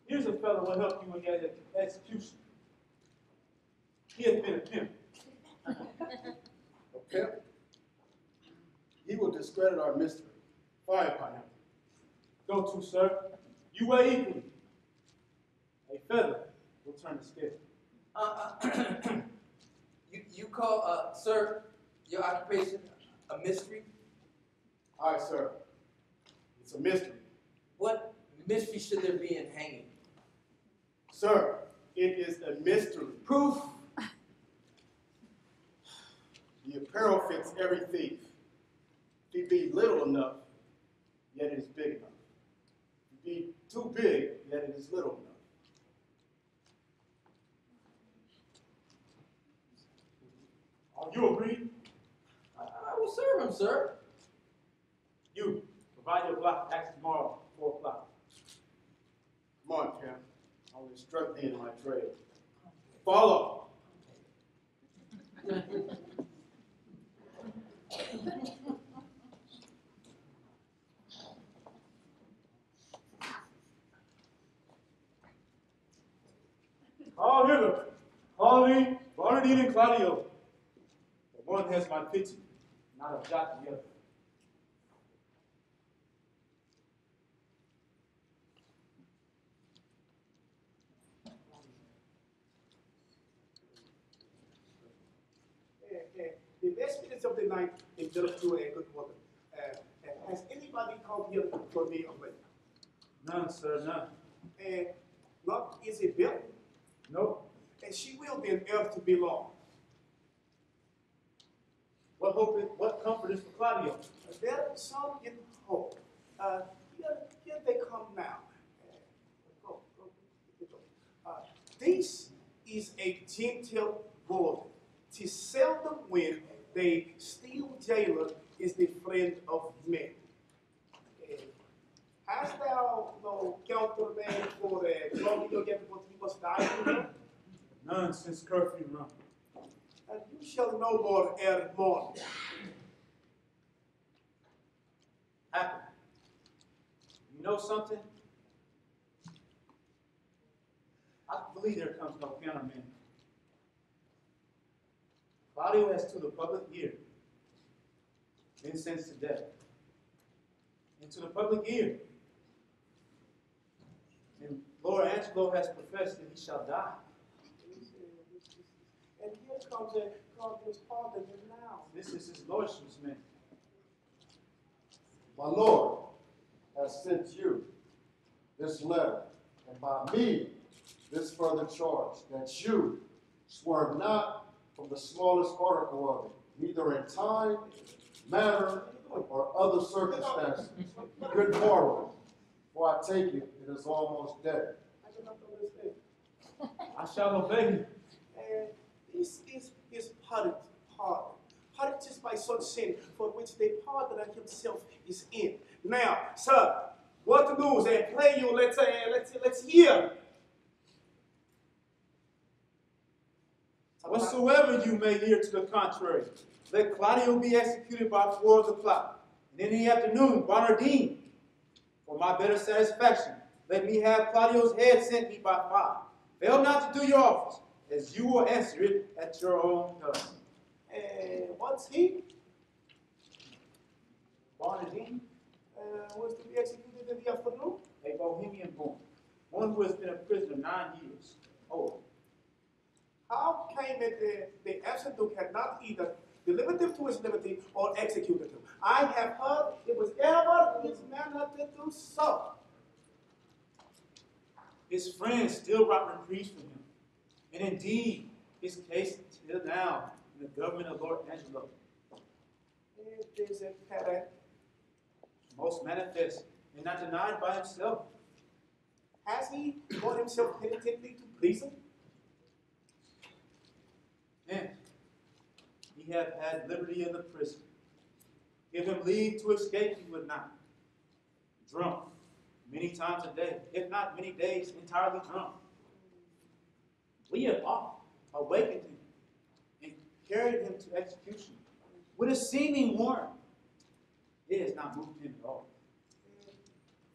Speaker 6: Here's a fellow who will help you in your execution. He has been a pimp.
Speaker 3: A pimp? He will discredit our mystery. Fire upon him.
Speaker 6: Go to, sir. You weigh equally. A feather will turn the scale.
Speaker 11: You call, sir, your occupation a mystery?
Speaker 3: Aye, sir. It's a mystery.
Speaker 11: What mystery should there be in hanging?
Speaker 3: Sir, it is a mystery.
Speaker 11: Proof?
Speaker 3: The apparel fits every thief. If he be little enough, yet it is big enough. If he be too big, yet it is little enough.
Speaker 6: Are you agreed?
Speaker 11: I will serve him, sir.
Speaker 6: You, provide your block tax tomorrow, 4 o'clock.
Speaker 3: Come on, Tim. I will instruct thee in my trade. Follow.
Speaker 6: Call hither. Call me, Bernardino and Claudio. The one has my pity, not a jot the other.
Speaker 10: The best minutes of the night in just do a good water. Has anybody come here for me already?
Speaker 6: None, sir, none.
Speaker 10: Not Isabel?
Speaker 6: Nope.
Speaker 10: And she will be an heir to belong.
Speaker 6: What hope is, what comfort is for Claudio?
Speaker 10: There is some in hope. Here they come now. This is a gentle word. 'Tis seldom when the steel jailer is the friend of men. Hast thou no counterman for the Claudio yet what he was dying?
Speaker 6: None since curfew run.
Speaker 10: And you shall no more ere morn.
Speaker 6: Happen. You know something? I believe there comes no counterman. Claudio has to the public ear been sentenced to death. And to the public ear. And Lord Angelo has professed that he shall die.
Speaker 10: And here comes Claudio's father now.
Speaker 6: This is his lordship's man.
Speaker 4: My Lord has sent you this letter, and by me this further charge, that you swerve not from the smallest article of it, neither in time, matter, or other circumstances. Good morrow, for I take it, it is almost dead.
Speaker 6: I shall obey you.
Speaker 10: And this is his pardon. Punished by such sin for which the pardoner himself is in. Now, sir, what news? And pray you, let's hear.
Speaker 6: Whatsoever you may hear to the contrary, let Claudio be executed by 4 o'clock.
Speaker 12: And in the afternoon, Bonardine, for my better satisfaction, let me have Claudio's head sent me by 5. Fail not to do your office, as you will answer it at your own time.
Speaker 10: What's he?
Speaker 12: Bonardine,
Speaker 10: Was to be executed in the afternoon?
Speaker 12: a Bohemian born, one who has been a prisoner 9 years old.
Speaker 10: How came it the absent duke had not either delivered him to his liberty or executed him? I have heard it was ever his manner to do so.
Speaker 12: His friends still wrought reprieves for him, and indeed, his case till now in the government of Lord Angelo.
Speaker 10: It is apparent.
Speaker 12: Most manifest and not denied by himself.
Speaker 10: Has he brought himself penitently to please him?
Speaker 12: And he had had liberty in the prison. Give him leave to escape, he would not. Drunk many times a day, if not many days, entirely drunk. We have awakened him and carried him to execution with a seeming warrant. It has not moved him at all.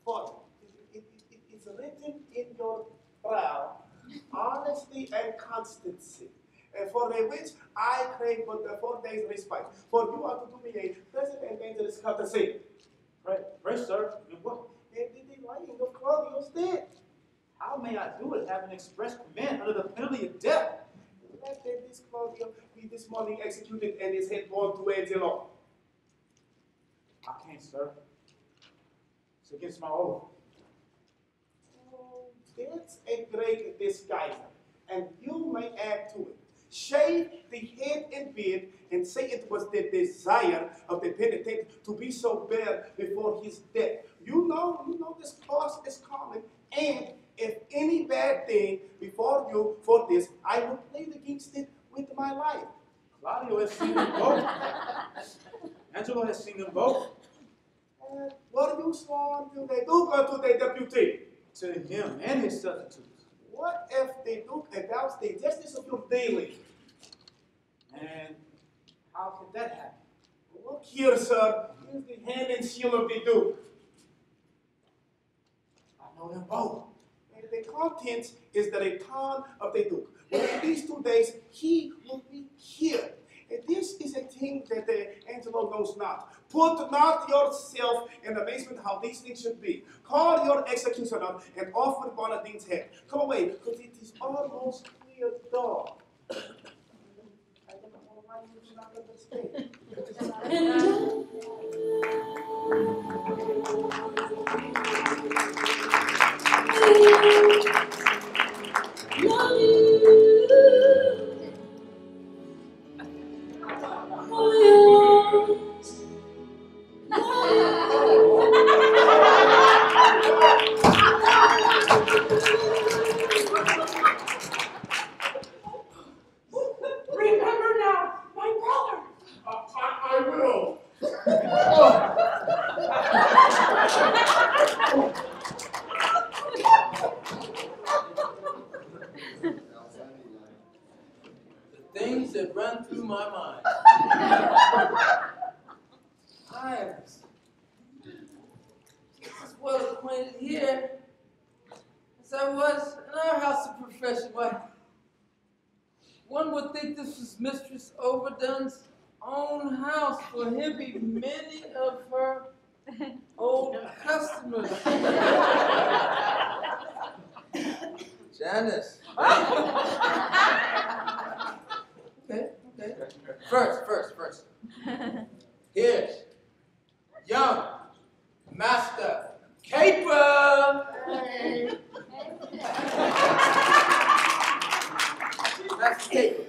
Speaker 10: Father, it's written in your brow, honesty and constancy, and for the which I crave but the 4 days respite. For you are to do me a present and dangerous courtesy.
Speaker 12: Pray, sir, in what?
Speaker 10: And the writing of Claudio's dead.
Speaker 12: How may I do it, having expressed command under the penalty of death?
Speaker 10: Let this Claudio be this morning executed and his head borne to Angelo.
Speaker 12: I can't, sir. It's against my oath.
Speaker 10: Oh, that's a great disguiser, and you may add to it. Shave the head and beard and say it was the desire of the penitent to be so bare before his death. You know this course is common, and if any bad thing before you for this, I will plead against it with my life.
Speaker 12: Claudio has seen them both. Angelo has seen them both.
Speaker 10: Were you sworn to the Duke or to the deputy?
Speaker 12: To him and his substitutes.
Speaker 10: What if the Duke doubts the justice of your dealing?
Speaker 12: And how could that happen?
Speaker 10: Look here, sir. Here's the hand and seal of the Duke.
Speaker 12: I know them both.
Speaker 10: And the contents is the return of the Duke. Within these 2 days, he will be here. And this is a thing that the Angelo knows not. Put not yourself in amazement how these things should be. Call your executioner and offer Bonardine's head. Come away, because it is almost clear dawn. I don't know why you do not understand.
Speaker 15: Love you.
Speaker 14: Remember now, my brother.
Speaker 10: I will.
Speaker 11: The things that run through my mind. I was well acquainted here as I was in our house of profession. Why, one would think this was Mistress Overdone's own house, for here be many of her old customers. Janice. Okay. First. Here's young Master Caper. Master Caper.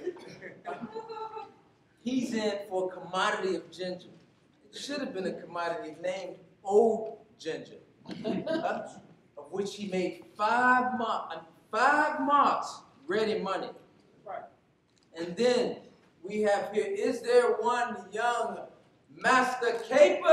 Speaker 11: He's in for a commodity of ginger. It should have been a commodity named Old Ginger, of which he made 5 marks ready money.
Speaker 10: Right.
Speaker 11: And then we have here, is there one young Master Caper?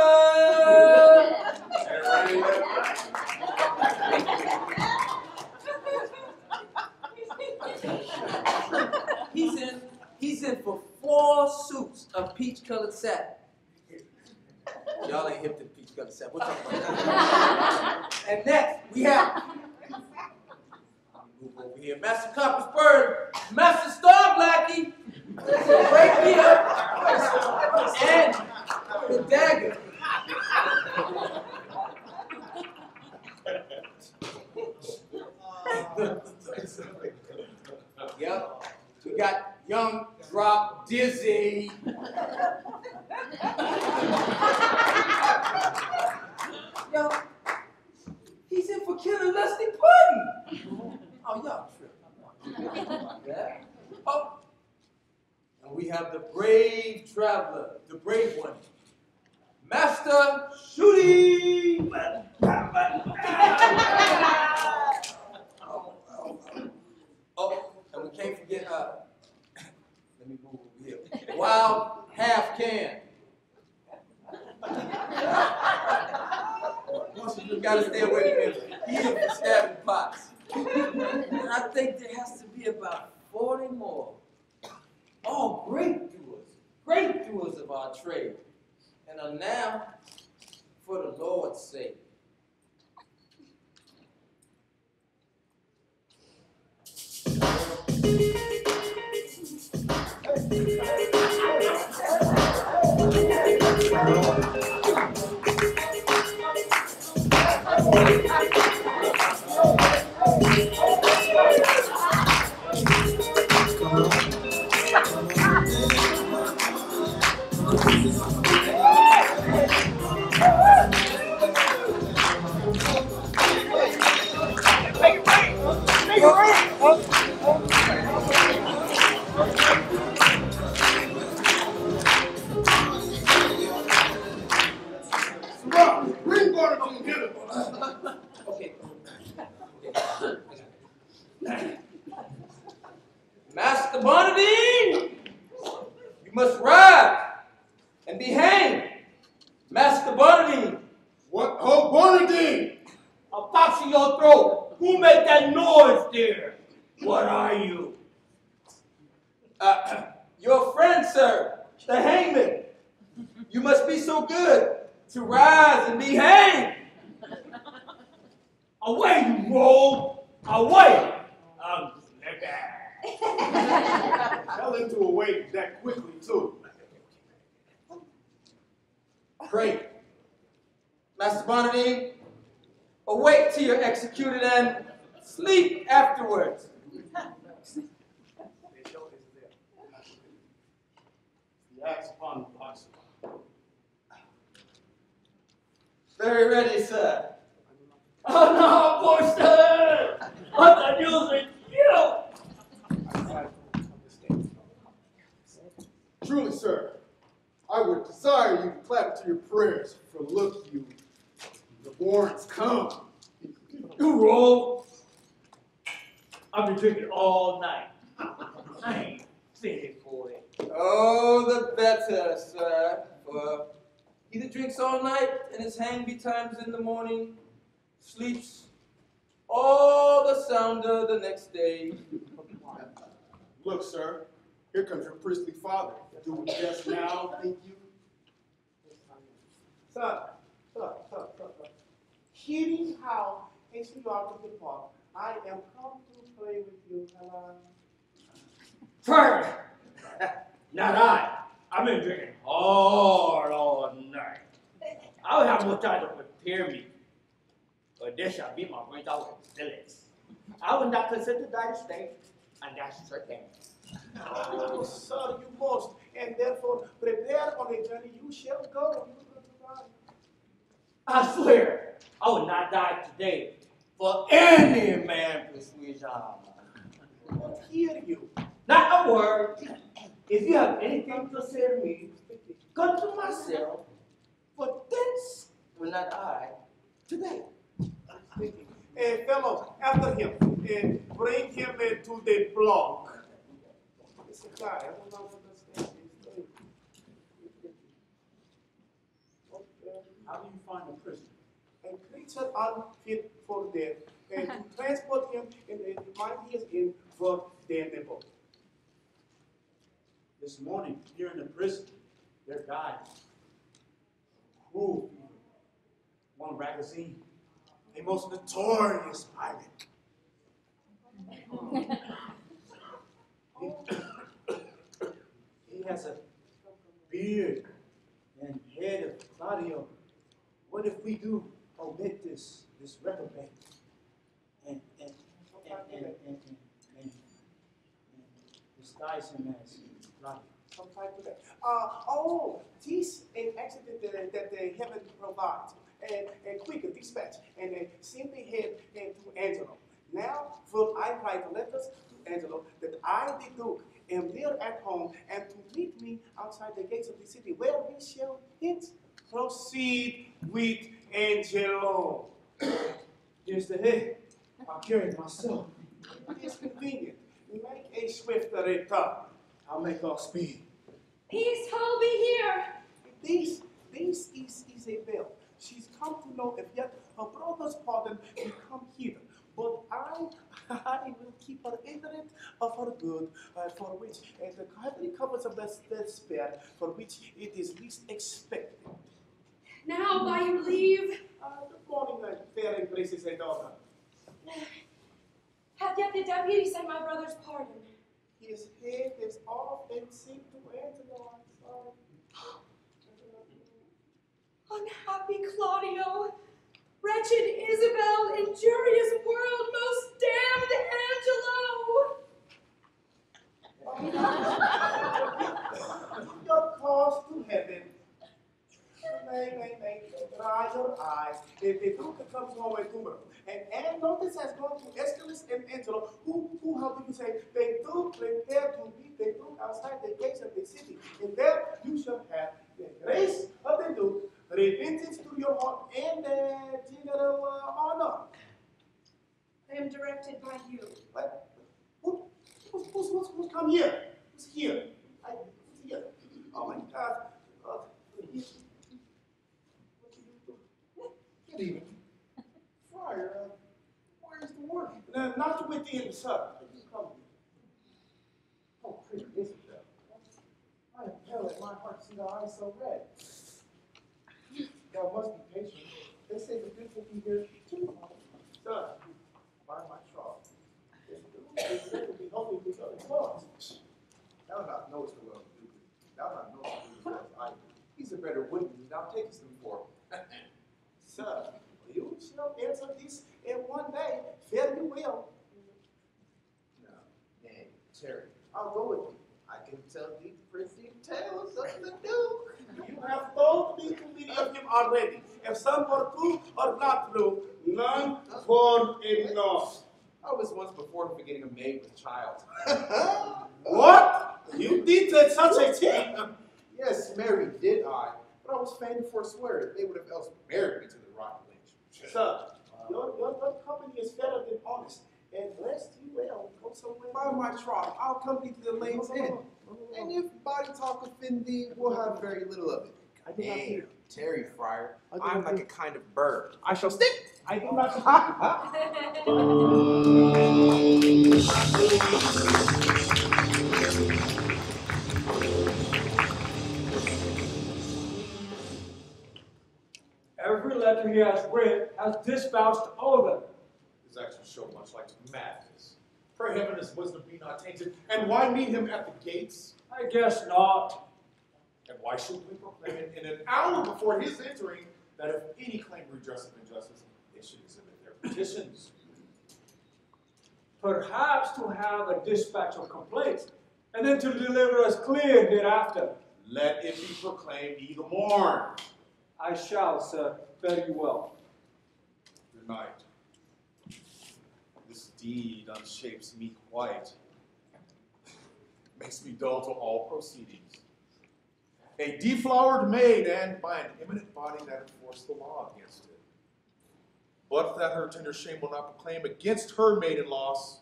Speaker 11: He's in for 4 suits of peach-colored satin. Y'all ain't hip to the peach gonna say. We'll talk about that. And next, we have, move over here, Master Coppersburg, Master Star Blackie, right here, and the dagger. Yep, we got young Drop Dizzy. Yo, he's in for killing Lusty Puddin'. Oh, y'all tripping. Yeah. Oh, and we have the brave traveler, the brave one, Master Shooting. Oh, and we can't forget, let me move over here. Wild Half Can. You gotta stay away from him. He's for stabbing pots. And I think there has to be about 40 more. All great doers of our trade, and are now for the Lord's sake. Master Barnardine, you must ride and be hanged. Master Barnardine.
Speaker 16: What? Oh, Barnardine!
Speaker 17: I'll box in your throat. Who made that noise there? What are you?
Speaker 11: Your friend, sir, the hangman. You must be so good to rise and be hanged.
Speaker 17: Away, you roll! Away!
Speaker 16: Fell into a wave that quickly, too.
Speaker 11: Great. Master Barnardine, awake till you're executed and sleep afterwards.
Speaker 16: The axe upon the box.
Speaker 11: Very ready, sir.
Speaker 17: Oh no, poor sir! What the news is you?
Speaker 16: Truly, sir, I would desire you to clap to your prayers, for look you, the warrants come.
Speaker 17: You roll. I've been drinking all night. I ain't fitted for it.
Speaker 11: Oh, the better, sir. For he that drinks all night and is hanged betimes in the morning, sleeps all the sounder the next day.
Speaker 16: Look, sir, here comes your priestly father. Do it just now, think you?
Speaker 10: Sir. Hearing how hasty you are to depart, I am come to play with you, hello.
Speaker 17: Turn! Not I. I've been drinking hard all night. I will have more time to prepare me. But this shall be my brains out with fillets. I will not consent to die today, and that's certain.
Speaker 10: Oh, sir, you must, and therefore prepare on a journey you shall go. You will not die.
Speaker 17: I swear, I will not die today for any man persuasion.
Speaker 10: I won't hear you.
Speaker 17: Not a word. If you have anything to say to me, come to my cell, for thence will not I today.
Speaker 10: Hey, fellows, after him, and bring him into the block. It's a guy, I don't know what this thing is.
Speaker 9: How do you find a prisoner?
Speaker 10: A creature unfit for death, and to transport him in the mind he is in for damnable.
Speaker 9: This morning, here in the prison, there died a cruel fever
Speaker 10: magazine, a most notorious pirate. He has a beard and head of Claudio. What if we do omit this reprobate and disguise him as Claudio? Sometime to that. This an accident that they haven't provided. And quicker dispatch. And then simply head to Angelo. Now will I write letters to Angelo that I, the Duke, am near at home and to meet me outside the gates of the city where we shall hence proceed with Angelo. Here's the head. I'll carry it myself. It is convenient. Make a swifter return. I'll make all speed.
Speaker 13: Peace, ho, be here.
Speaker 10: This is Isabel. She's come to know if yet her brother's pardon will come hither. But I will keep her ignorant of her good, for which, and the heavenly covers of the despair, for which it is least expected.
Speaker 13: Now, by your leave.
Speaker 10: Good morning, fair and gracious daughter.
Speaker 13: Hath yet the deputy sent my brother's pardon?
Speaker 10: His head is off and sink to Angelo. I'm sorry.
Speaker 13: Unhappy Claudio, wretched Isabel, injurious world, most damned Angelo.
Speaker 10: Your cause to heaven. Nay, dry your eyes. If the Duke comes home tomorrow, and notice has gone to Aeschylus and Angelo, who, how do you say, they do prepare to meet the Duke outside the gates of the city, and there you shall have the grace of the Duke, repentance to your heart, and general honor.
Speaker 13: I am directed by you.
Speaker 10: What? Who's come here? Who's here? Who's here? Oh my God.
Speaker 12: Good evening. Friar, where's the work?
Speaker 10: Not within, sir. Come.
Speaker 12: Oh, pretty Isabel. I am pale at my heart to see the eyes so red. Thou must be patient. They say the Duke will be here too.
Speaker 10: Sir, by my troth. This Duke will be hoping with other cause.
Speaker 12: Thou not knowest the well of the Duke. Thou not knowest the Duke as I do. He's a better wooden than thou takest him for.
Speaker 10: Sir, you shall answer this in one day. Fare you well.
Speaker 12: No, nay, Terry, I'll go with you. I can tell thee pretty tales of the Duke.
Speaker 10: You have told me too many of him already. If some were true or not true, none for enough.
Speaker 12: I was once before forgetting a maid with child.
Speaker 10: What? You did such a thing?
Speaker 12: Yes, Mary did I. But I was fain to forswear it. They would have else married me to the rotten wench.
Speaker 10: Sir, your company is better than honest. And rest you well. Go somewhere.
Speaker 12: By my troth, I'll accompany to the lane's end. And if body talk offend thee, we'll have very little of it. Nay, Terry, friar, I'm like a kind of bird. I shall stick.
Speaker 10: I do not.
Speaker 6: Every letter he has written has dispatched all of them.
Speaker 7: His actions show much like madness. Pray heaven his wisdom be not tainted. And why meet him at the gates?
Speaker 6: I guess not.
Speaker 7: And why should we proclaim it in an hour before his entering that if any claim redress of injustice, they should exhibit their petitions?
Speaker 6: Perhaps to have a dispatch of complaints, and then to deliver us clear hereafter.
Speaker 7: Let it be proclaimed ye the morn.
Speaker 6: I shall, sir. Fare you well.
Speaker 7: Good night. This deed unshapes me quite. Makes me dull to all proceedings. A deflowered maid, and by an eminent body that enforced the law against it. But that her tender shame will not proclaim against her maiden loss,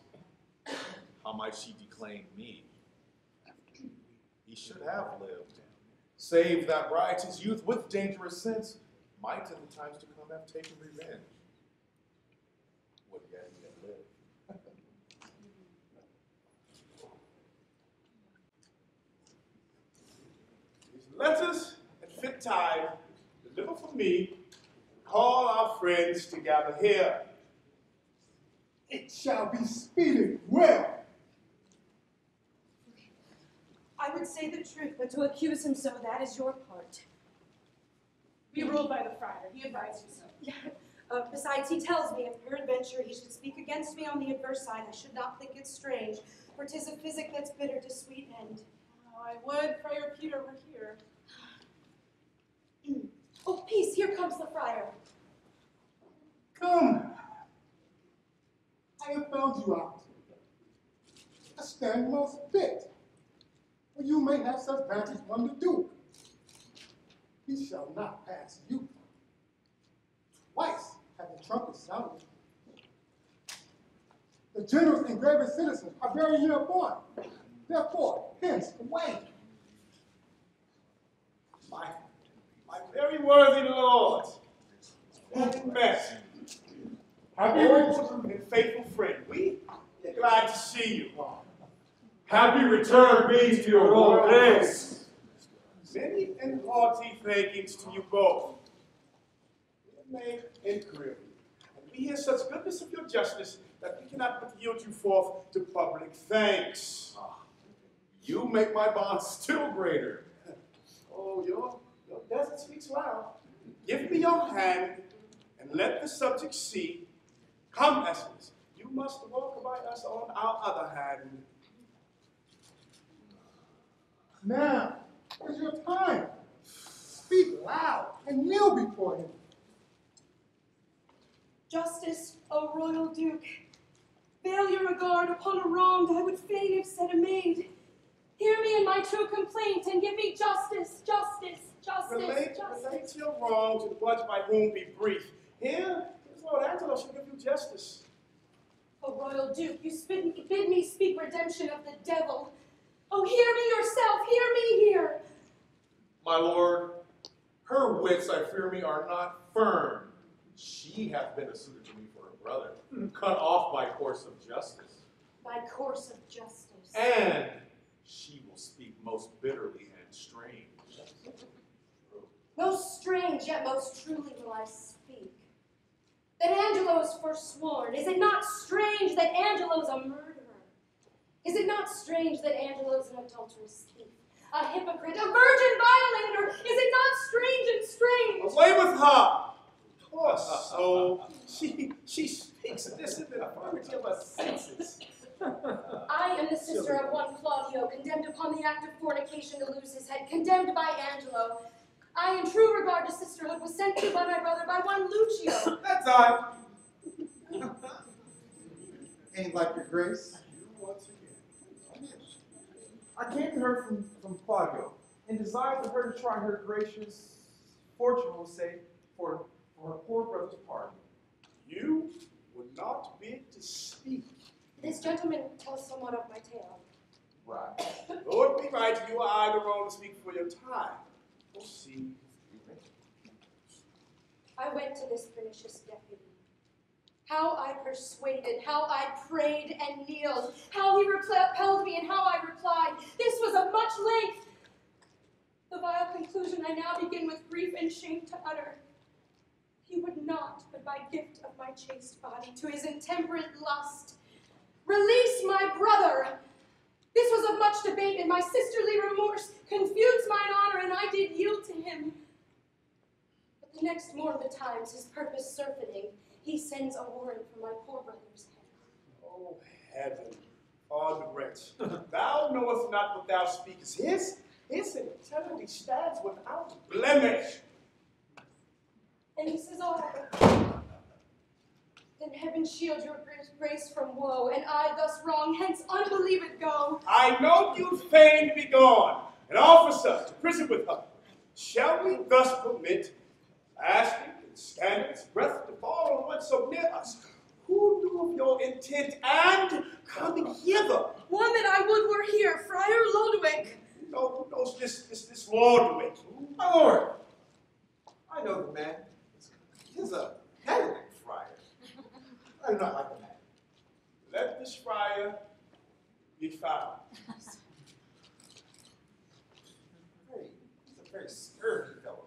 Speaker 7: how might she declaim me? He should have lived, save that riotous youth with dangerous sense might in the times to come have taken revenge. Would yet he had lived.
Speaker 10: These letters at fit time, deliver for me,
Speaker 3: call our friends to gather here.
Speaker 16: It shall be speeded well.
Speaker 13: I would say the truth, but to accuse him so, that is your part.
Speaker 14: Be ruled by the friar. He advised you so.
Speaker 13: Yeah. Besides, he tells me if peradventure he should speak against me on the adverse side, I should not think it strange, for 'tis a physic that's bitter to sweet end.
Speaker 14: Oh, I would, Friar Peter were here.
Speaker 13: Oh, peace, here comes the friar.
Speaker 16: Come. I have found you out. I stand most fit. For you may have such vantage from the Duke. He shall not pass you. Twice have the trumpet sounded. The generals and gravest citizens are very near born. Therefore, hence away.
Speaker 3: My very worthy lord, and met, old and faithful friend, we are glad to see you.
Speaker 6: Happy return be to your royal grace.
Speaker 3: Many and hearty thankings to you both. We have made inquiry, and we hear such goodness of your justice that we cannot but yield you forth to public thanks.
Speaker 7: You make my bond still greater.
Speaker 3: Oh, your desert speaks loud. Give me your hand, and let the subject see. Come, Essence, you must walk by us on our other hand.
Speaker 16: Now, is your time. Speak loud and kneel before him.
Speaker 13: Justice, O royal Duke, veil your regard upon a wrong I would fain have said a maid. Hear me in my true complaint and give me justice, justice, justice,
Speaker 3: Relate
Speaker 13: justice.
Speaker 3: your wrong to the judge by whom be brief. Here's Lord Angelo shall give you justice.
Speaker 13: O royal Duke, you bid me speak redemption of the devil. Oh, hear me yourself, hear me here.
Speaker 7: My lord, her wits, I fear me, are not firm. She hath been a suitor to me for her brother, cut off by course of justice.
Speaker 13: By course of justice.
Speaker 7: And she will speak most bitterly and strange.
Speaker 13: Most strange, yet most truly will I speak. That Angelo is forsworn. Is it not strange that Angelo's a murderer? Is it not strange that Angelo's an adulterous thief, a hypocrite, a virgin violator? Is it not strange and strange?
Speaker 3: Away with her! Poor soul. She speaks this in the affirmative of her senses.
Speaker 13: I am the sister of one Claudio, condemned upon the act of fornication to lose his head, condemned by Angelo. I, in true regard to sisterhood, was sent to by my brother by one Lucio.
Speaker 3: That's I.
Speaker 16: Ain't like your grace.
Speaker 12: I came to her from Claudio and desired for her to try her gracious fortune, we'll say, for her poor brother's pardon.
Speaker 3: You would not bid to speak.
Speaker 13: This gentleman tells somewhat of my tale.
Speaker 3: Right. Lord be right, you or I the wrong to speak for your time. We'll see.
Speaker 13: I went to this pernicious deputy. How I persuaded, how I prayed and kneeled, how he repelled me and how I replied. This was of much length. The vile conclusion I now begin with grief and shame to utter. He would not, but by gift of my chaste body to his intemperate lust, release my brother. This was of much debate, and my sisterly remorse confused mine honor, and I did yield to him. But the next morn betimes, his purpose surfeiting, he sends a warrant for my poor brother's head.
Speaker 3: Oh, heaven, on the wretch. Thou knowest not what thou speakest. His integrity stands without blemish.
Speaker 13: And this is all. Then heaven shield your grace from woe, and I thus wrong, hence unbelieved go.
Speaker 3: I know you fain be gone, an officer to prison with her. Shall we thus permit asking and scandalous breath to fall on one so near us? Who knew of your intent and coming hither?
Speaker 13: One that I would were here, Friar Lodowick.
Speaker 3: No, who knows this Lodowick?
Speaker 12: My lord, I know the man. He's a Catholic friar. I do not like the man.
Speaker 3: Let this friar be found.
Speaker 12: He's a very scurvy fellow,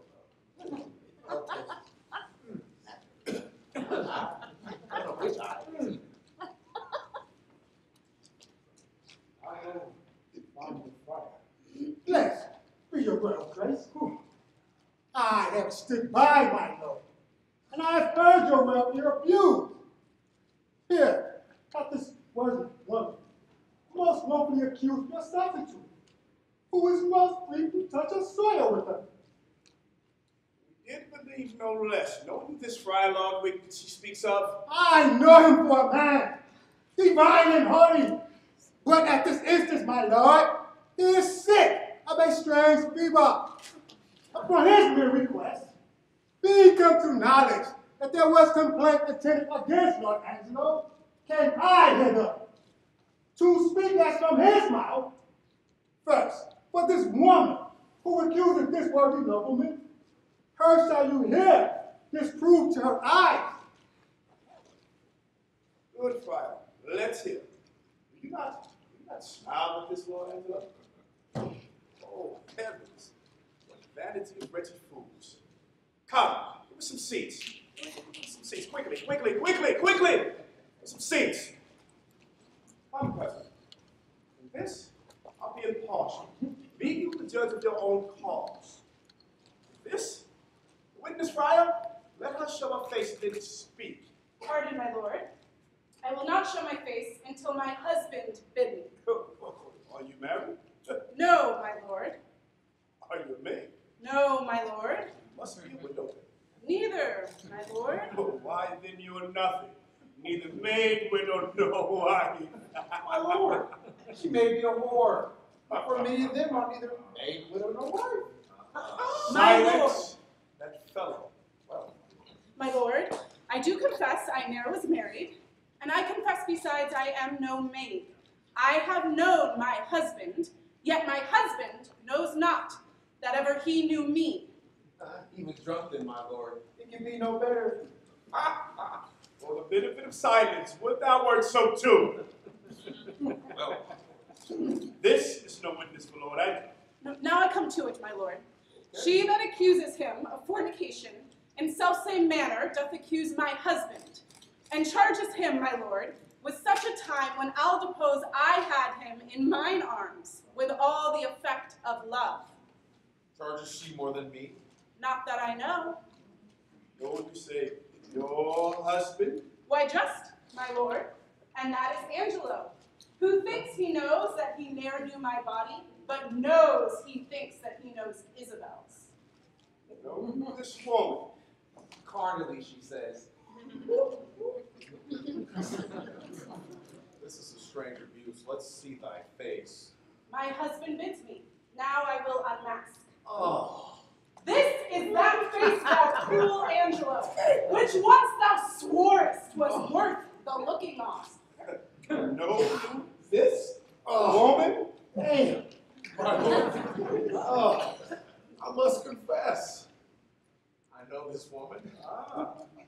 Speaker 12: though.
Speaker 16: to stick by my lord. And I have heard your welfare abused. Here, got this worthy woman, most wrongfully accused of your substitute, who is most free to touch a soil with her.
Speaker 10: We did believe no less. Know you this Friar Lodwick that she speaks of?
Speaker 16: I know him for a man, divine and holy. But at this instance, my lord, he is sick of a strange fever. Upon his mere request, being come to knowledge that there was complaint intended against Lord Angelo, came I hither to speak as from his mouth. First, for this woman who accuses this worthy nobleman, her shall you hear disprove to her eyes.
Speaker 10: Good, Friar. Let's hear. Do you not smile at this, Lord Angelo? Oh, heavens. What vanity of wretched fools. Come, give us some seats. Some seats, quickly. Give us some seats. Come, President. In this, I'll be impartial. Be you the judge of your own cause. This, the witness, Friar, let her show her face and then speak.
Speaker 14: Pardon, my lord. I will not show my face until my husband bid me.
Speaker 10: Are you married?
Speaker 14: No, my lord.
Speaker 10: Are you a maid?
Speaker 14: No, my lord.
Speaker 10: Must be a widow.
Speaker 14: Neither, my lord.
Speaker 10: Oh, why then you are nothing. Neither maid, widow, nor wife.
Speaker 12: My lord, she may be a whore. But for me and them, I'm neither maid, widow, nor wife.
Speaker 14: My lord.
Speaker 10: That fellow. Well.
Speaker 14: My lord, I do confess I ne'er was married, and I confess besides I am no maid. I have known my husband, yet my husband knows not that ever he knew me.
Speaker 12: He was drunk then, my lord. It can be no better.
Speaker 10: For the benefit of silence, would thou wert so too? Well, this is no witness, my lord.
Speaker 14: Now I come to it, my lord. She that accuses him of fornication in selfsame manner doth accuse my husband, and charges him, my lord, with such a time when I'll depose I had him in mine arms, with all the effect of love.
Speaker 7: Charges she more than me?
Speaker 14: Not that I know.
Speaker 10: Lord, you say, your husband?
Speaker 14: Why, just, my lord, and that is Angelo, who thinks he knows that he ne'er knew my body, but knows he thinks that he knows Isabel's.
Speaker 10: No, this woman.
Speaker 12: Carnally, she says.
Speaker 7: This is a strange abuse. Let's see thy face.
Speaker 14: My husband bids me. Now I will unmask.
Speaker 7: Oh.
Speaker 14: This is that face, thou cruel Angelo, which once thou sworest was worth the looking on.
Speaker 10: No, this woman?
Speaker 7: Damn. My lord. Oh, I must confess. I know this woman.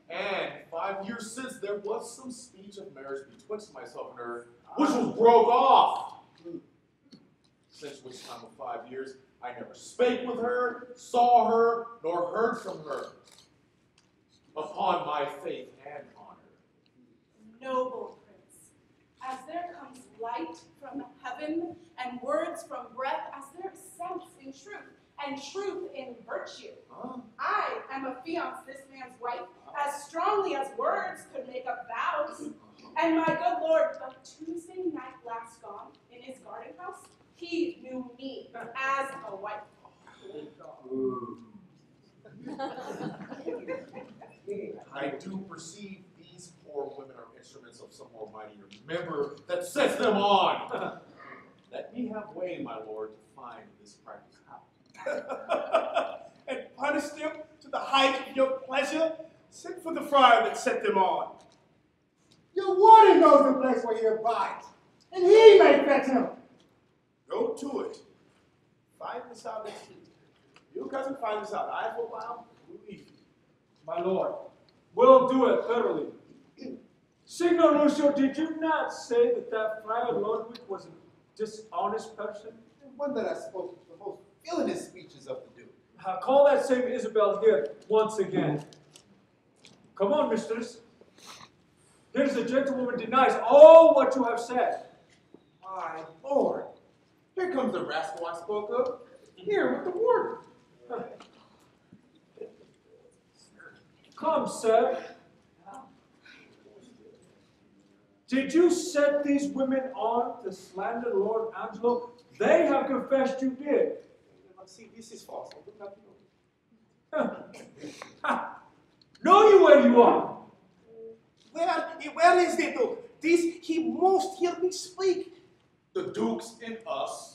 Speaker 7: And 5 years since, there was some speech of marriage betwixt myself and her, which was broke off. Since which time of 5 years, I never spake with her, saw her, nor heard from her. Upon my faith and honor.
Speaker 14: Noble prince, as there comes light from heaven and words from breath, as there is sense in truth and truth in virtue, I am affianced this man's wife as strongly as words could make up vows. And my good lord, the Tuesday night last gone in his garden house, he knew me as a wife.
Speaker 7: I do perceive these poor women are instruments of some more mightier member that sets them on. Let me have way, my lord, to find this practice out.
Speaker 10: And punish them to the height of your pleasure? Send for the friar that set them on.
Speaker 16: Your warden knows the place where he abides, and he may fetch him.
Speaker 10: Go to it. Find this out next week. You cousin find this out. I, for a while, will leave.
Speaker 6: My lord, we'll do it thoroughly. Signor Lucio, did you not say that Friar Ludwig was a dishonest person?
Speaker 12: And one that I spoke the most villainous speeches of the Duke.
Speaker 6: Call that same Isabel here once again. Come on, mistress. Here's a gentlewoman denies all what you have said.
Speaker 12: My lord, here comes the rascal I spoke of. Here with the warden.
Speaker 6: Come, sir. Did you set these women on to slander Lord Angelo? They have confessed you did.
Speaker 10: See, this is false.
Speaker 6: Know you where you are.
Speaker 10: Where is the Duke? This he must hear me speak.
Speaker 7: The Duke's in us,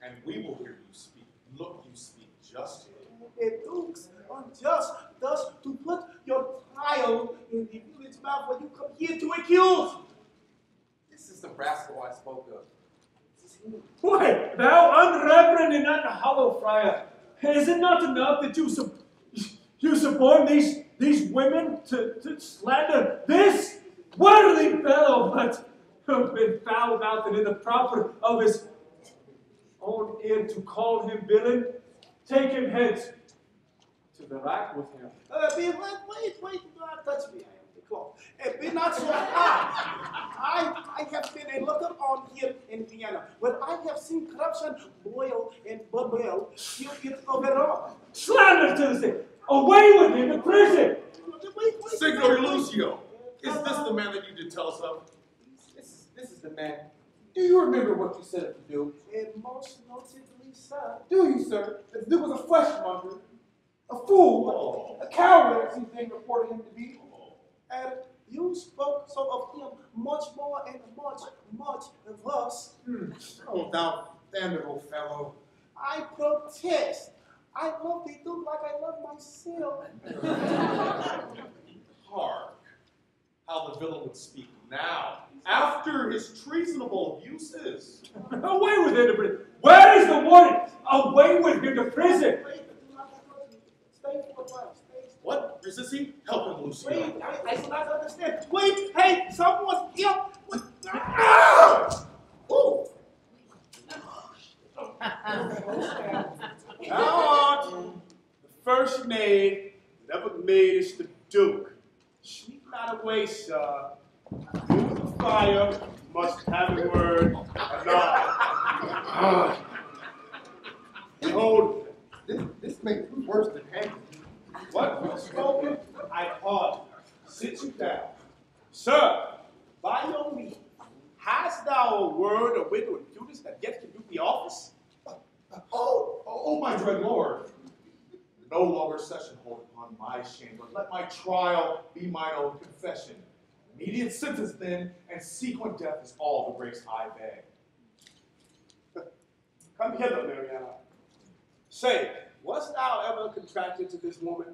Speaker 7: and we will hear you speak. Look, you speak just here.
Speaker 10: The Duke's unjust, thus to put your trial in the village mouth when you come here to accuse.
Speaker 12: This is the rascal I spoke of.
Speaker 6: Why, thou unreverend and unhallowed friar, is it not enough that you suborn these women to slander this worthy fellow, but who have been foul-mouthed and in the proper of his own ear to call him villain? Take him hence to the rack with him.
Speaker 10: Wait, do not touch me. I am the cloth. Be not so high. I have been a looker on here in Vienna, where I have seen corruption boil and bubble till it overall.
Speaker 6: Slander to the state! Away with him to prison!
Speaker 7: Signor Lucio, is this the man that you did tell us of?
Speaker 12: This is the man. Do you remember what you said of the Duke?
Speaker 10: And most notably, sir.
Speaker 12: Do you, sir? The Duke was a fleshmonger, a fool, a coward, as you think reported him to be.
Speaker 10: And you spoke so of him much more and much of us.
Speaker 12: Oh, thou damnable fellow.
Speaker 10: I protest. I love the Duke like I love myself.
Speaker 7: Hark, how the villain would speak now, after his treasonable abuses.
Speaker 6: Away with him to prison! Where is the warning? Away with him to prison!
Speaker 10: Stay for a while.
Speaker 7: What? Resist he? Help him, Lucio.
Speaker 10: Wait, I do not understand. Wait, hey, someone help! Ooh. Now on, the first maid that ever made is the Duke. Sneak not away, sir. You with the fire must have a word anon. Behold,
Speaker 12: this makes me worse than angry.
Speaker 10: what was spoken, I pardon. Sit you down. Sir, by your leave, hast thou a word of wit or impudence that yet can do the office?
Speaker 7: Oh, my dread lord. No longer session hold upon my shame, but let my trial be mine own confession. Immediate sentence then, and sequent death is all the grace I beg.
Speaker 10: Come hither, Mariana. Say, wast thou ever contracted to this woman?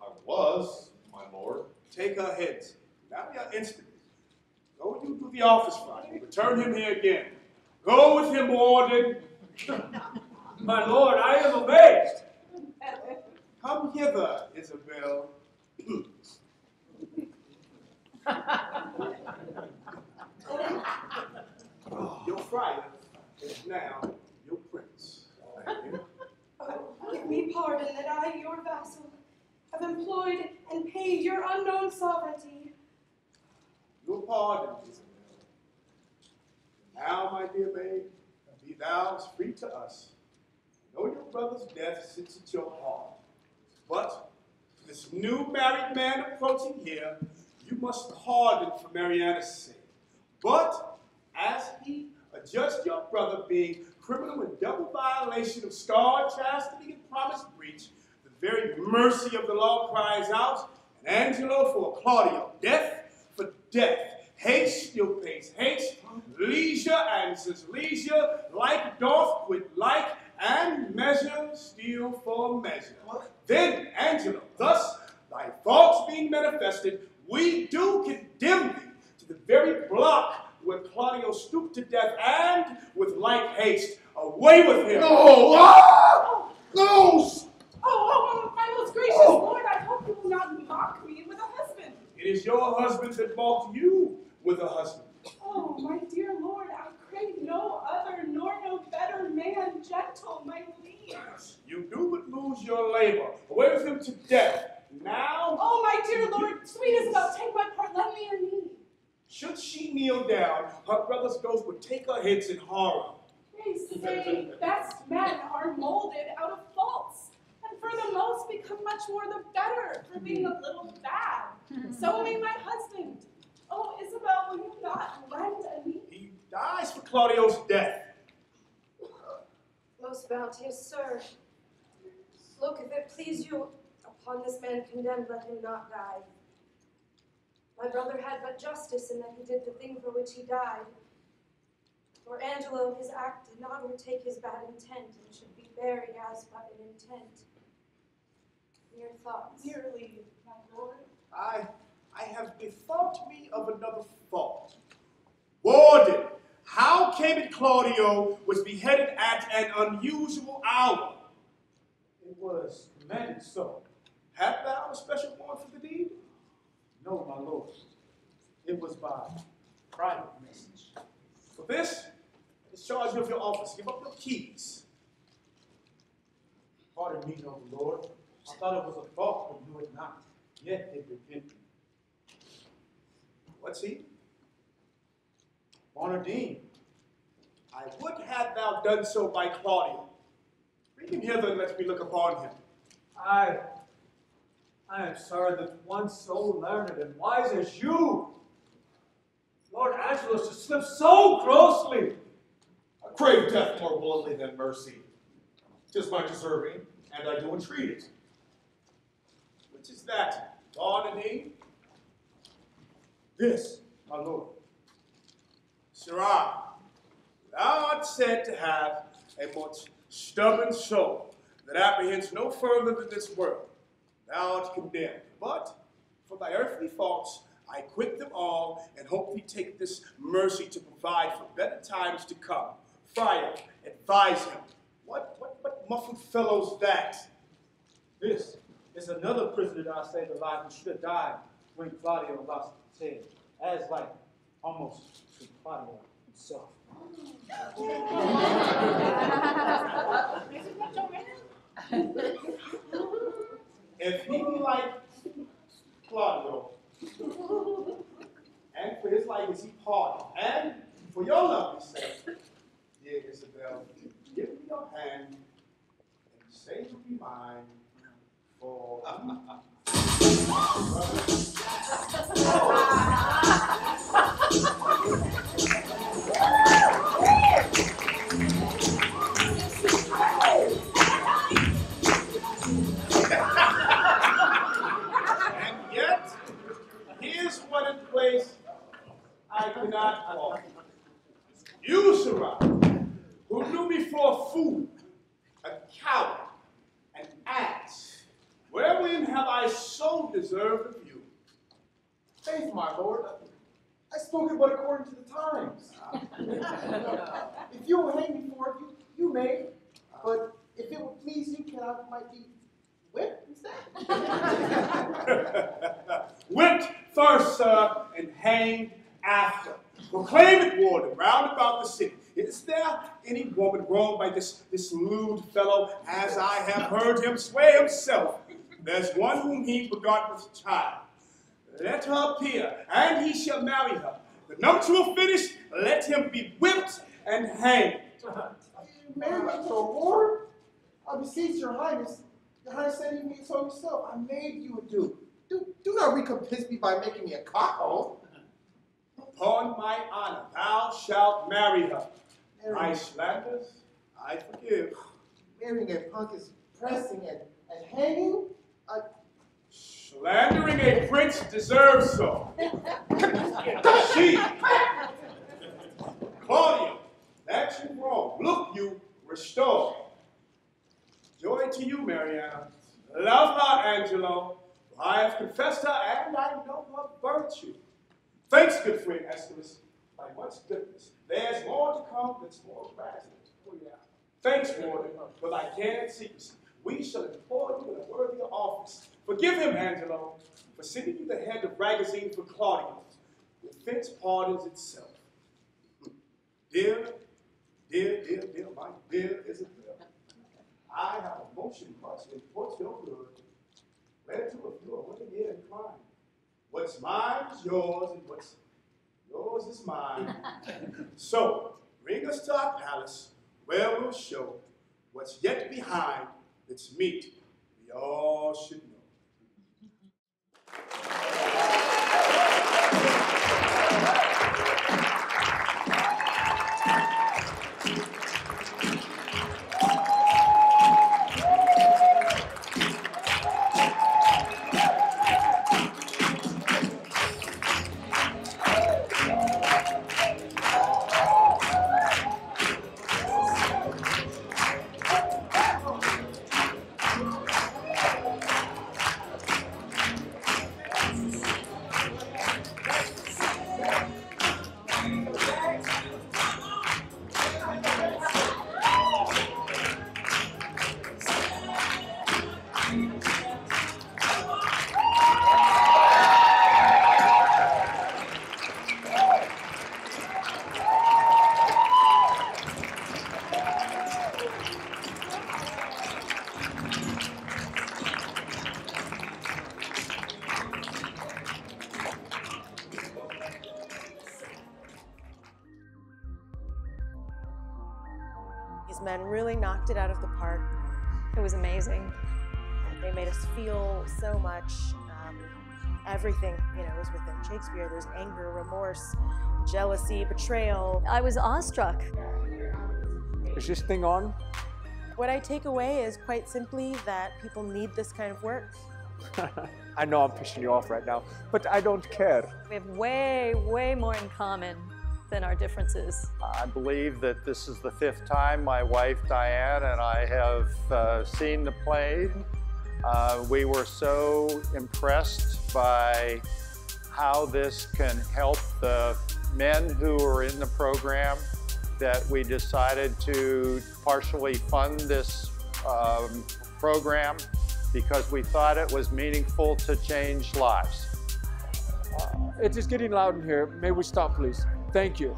Speaker 7: I was, my lord.
Speaker 10: Take her hence. Now we are instantly. Go you to the office Friday. Return him here again. Go with him, Warden.
Speaker 6: My lord, I am amazed.
Speaker 10: Come hither, Isabel. Your friar is now your prince.
Speaker 13: Give me pardon that I, your vassal, have employed and paid your unknown sovereignty.
Speaker 10: Your pardon, Isabel. Now, my dear maid, be thou as free to us. I know your brother's death sits at your heart. But this new married man approaching here, you must pardon for Mariana's sake. But as he adjudged your brother being criminal in double violation of scarred chastity and promise breach, the very mercy of the law cries out, and Angelo for Claudio, death for death. Haste still pays haste, leisure answers leisure, like doth quit like, and measure still for measure. Then, Angelo, thus thy thoughts being manifested, we do condemn thee to the very block where Claudio stooped to death, and with like haste, away with him.
Speaker 12: No! Ah! No!
Speaker 14: Oh, my most gracious lord, I hope you will not mock me with a husband.
Speaker 10: It is your husband that mocked you with a husband.
Speaker 14: Oh, my dear lord, I crave no other, nor no better man, gentle, my liege.
Speaker 10: You do but lose your labor. Away with him to death. Now.
Speaker 14: Oh, my dear lord, sweet Isabel, take my part, lend me your knee.
Speaker 10: Should she kneel down, her brother's ghost would take her hence in horror.
Speaker 14: They say best men are molded out of faults, and for the most become much more the better for being a little bad. So may my husband. Oh, Isabel, will you not lend a knee?
Speaker 3: He dies for Claudio's death.
Speaker 13: Most bounteous sir, look, if it please you, upon this man condemned, let him not die. My brother had but justice in that he did the thing for which he died. For Angelo, his act did not overtake his bad intent, and should be buried as but an intent. Your thoughts?
Speaker 14: Dearly, my lord.
Speaker 3: I have bethought me of another fault. Warden, how came it Claudio was beheaded at an unusual hour?
Speaker 6: It was commanded so.
Speaker 3: Hast thou a special warrant for the deed?
Speaker 6: No, my lord. It was by private message.
Speaker 3: For this, discharge you of your office. Give up your keys.
Speaker 6: Pardon me, noble lord. I thought it was a fault, but you had not yet did repent.
Speaker 3: What's he?
Speaker 6: Bonardine.
Speaker 3: I would have thou done so by Claudio. Bring him hither and let me look upon him.
Speaker 6: I am sorry that one so learned and wise as you, Lord Angelo, should slip so grossly.
Speaker 7: I crave death more bluntly than mercy. 'Tis my deserving, and I do entreat it.
Speaker 3: Which is that? Bonardine?
Speaker 6: This, my lord.
Speaker 3: Sirrah, thou art said to have a most stubborn soul that apprehends no further than this world. Thou art condemned. But for thy earthly faults, I quit them all and hope thee take this mercy to provide for better times to come. Friar, advise him. What muffled fellow's that?
Speaker 6: This is another prisoner that I saved alive who should have died when Claudio lost his head, as like almost to Claudio himself.
Speaker 3: If he be like Claudio, and for his life is he pardoned, and for your lovely sake, dear Isabel, give me your hand and say to be mine for And yet, here's what in place I cannot walk. You, Sirrah, who knew me for a fool, a coward, an ass, wherein have I so deserved of you?
Speaker 12: Faith, my lord, I spoke it but according to the times. If you will hang me for it, you may, but if it would please you, can I might be whipped instead?
Speaker 3: Whipped first, sir, and hanged after. Proclaim it, warden, round about the city. Is there any woman wronged by this lewd fellow, as I have heard him swear himself? There's one whom he begot with child. Let her appear, and he shall marry her. The nuptial finished, let him be whipped and hanged.
Speaker 12: Marry my lord? I beseech your highness. Your highness said even so yourself. I made you a duke. Do not recompense me by making me a cockhole.
Speaker 3: Upon my honor, thou shalt marry her. My slanders, I forgive.
Speaker 12: Marrying a punk is pressing and hanging?
Speaker 3: Slandering a prince deserves so. She, Claudio, that you wrong. Look, you restored. Joy to you, Mariana. Love her, Angelo. I have confessed her, and I know her virtue. Thanks, good friend Aeschylus. By much goodness, there's more to come that's more graduate. Oh, yeah. Thanks, warden, for thy candid secrecy. We shall employ you in a worthier office. Forgive him, Angelo, for sending you the head of Ragazine for Claudio. The offense pardons itself. Dear, my dear Isabel, I have a motion much in what's your good. Whereto if you are willing here inclined. What's mine is yours, and what's yours is mine. So, bring us to our palace, where we'll show what's yet behind that's meet y'all should know.
Speaker 2: These men really knocked it out of the park.
Speaker 18: It was amazing.
Speaker 2: They made us feel so much. Everything, was within Shakespeare. There's anger, remorse, jealousy, betrayal.
Speaker 18: I was awestruck.
Speaker 19: Is this thing on?
Speaker 2: What I take away is quite simply that people need this kind of work.
Speaker 19: I know I'm pissing you off right now, but I don't care.
Speaker 18: We have way, way more in common than our differences.
Speaker 20: I believe that this is the 5th time my wife Diane and I have seen the play. We were so impressed by how this can help the men who are in the program that we decided to partially fund this program because we thought it was meaningful to change lives.
Speaker 19: It is getting loud in here. May we stop, please? Thank you.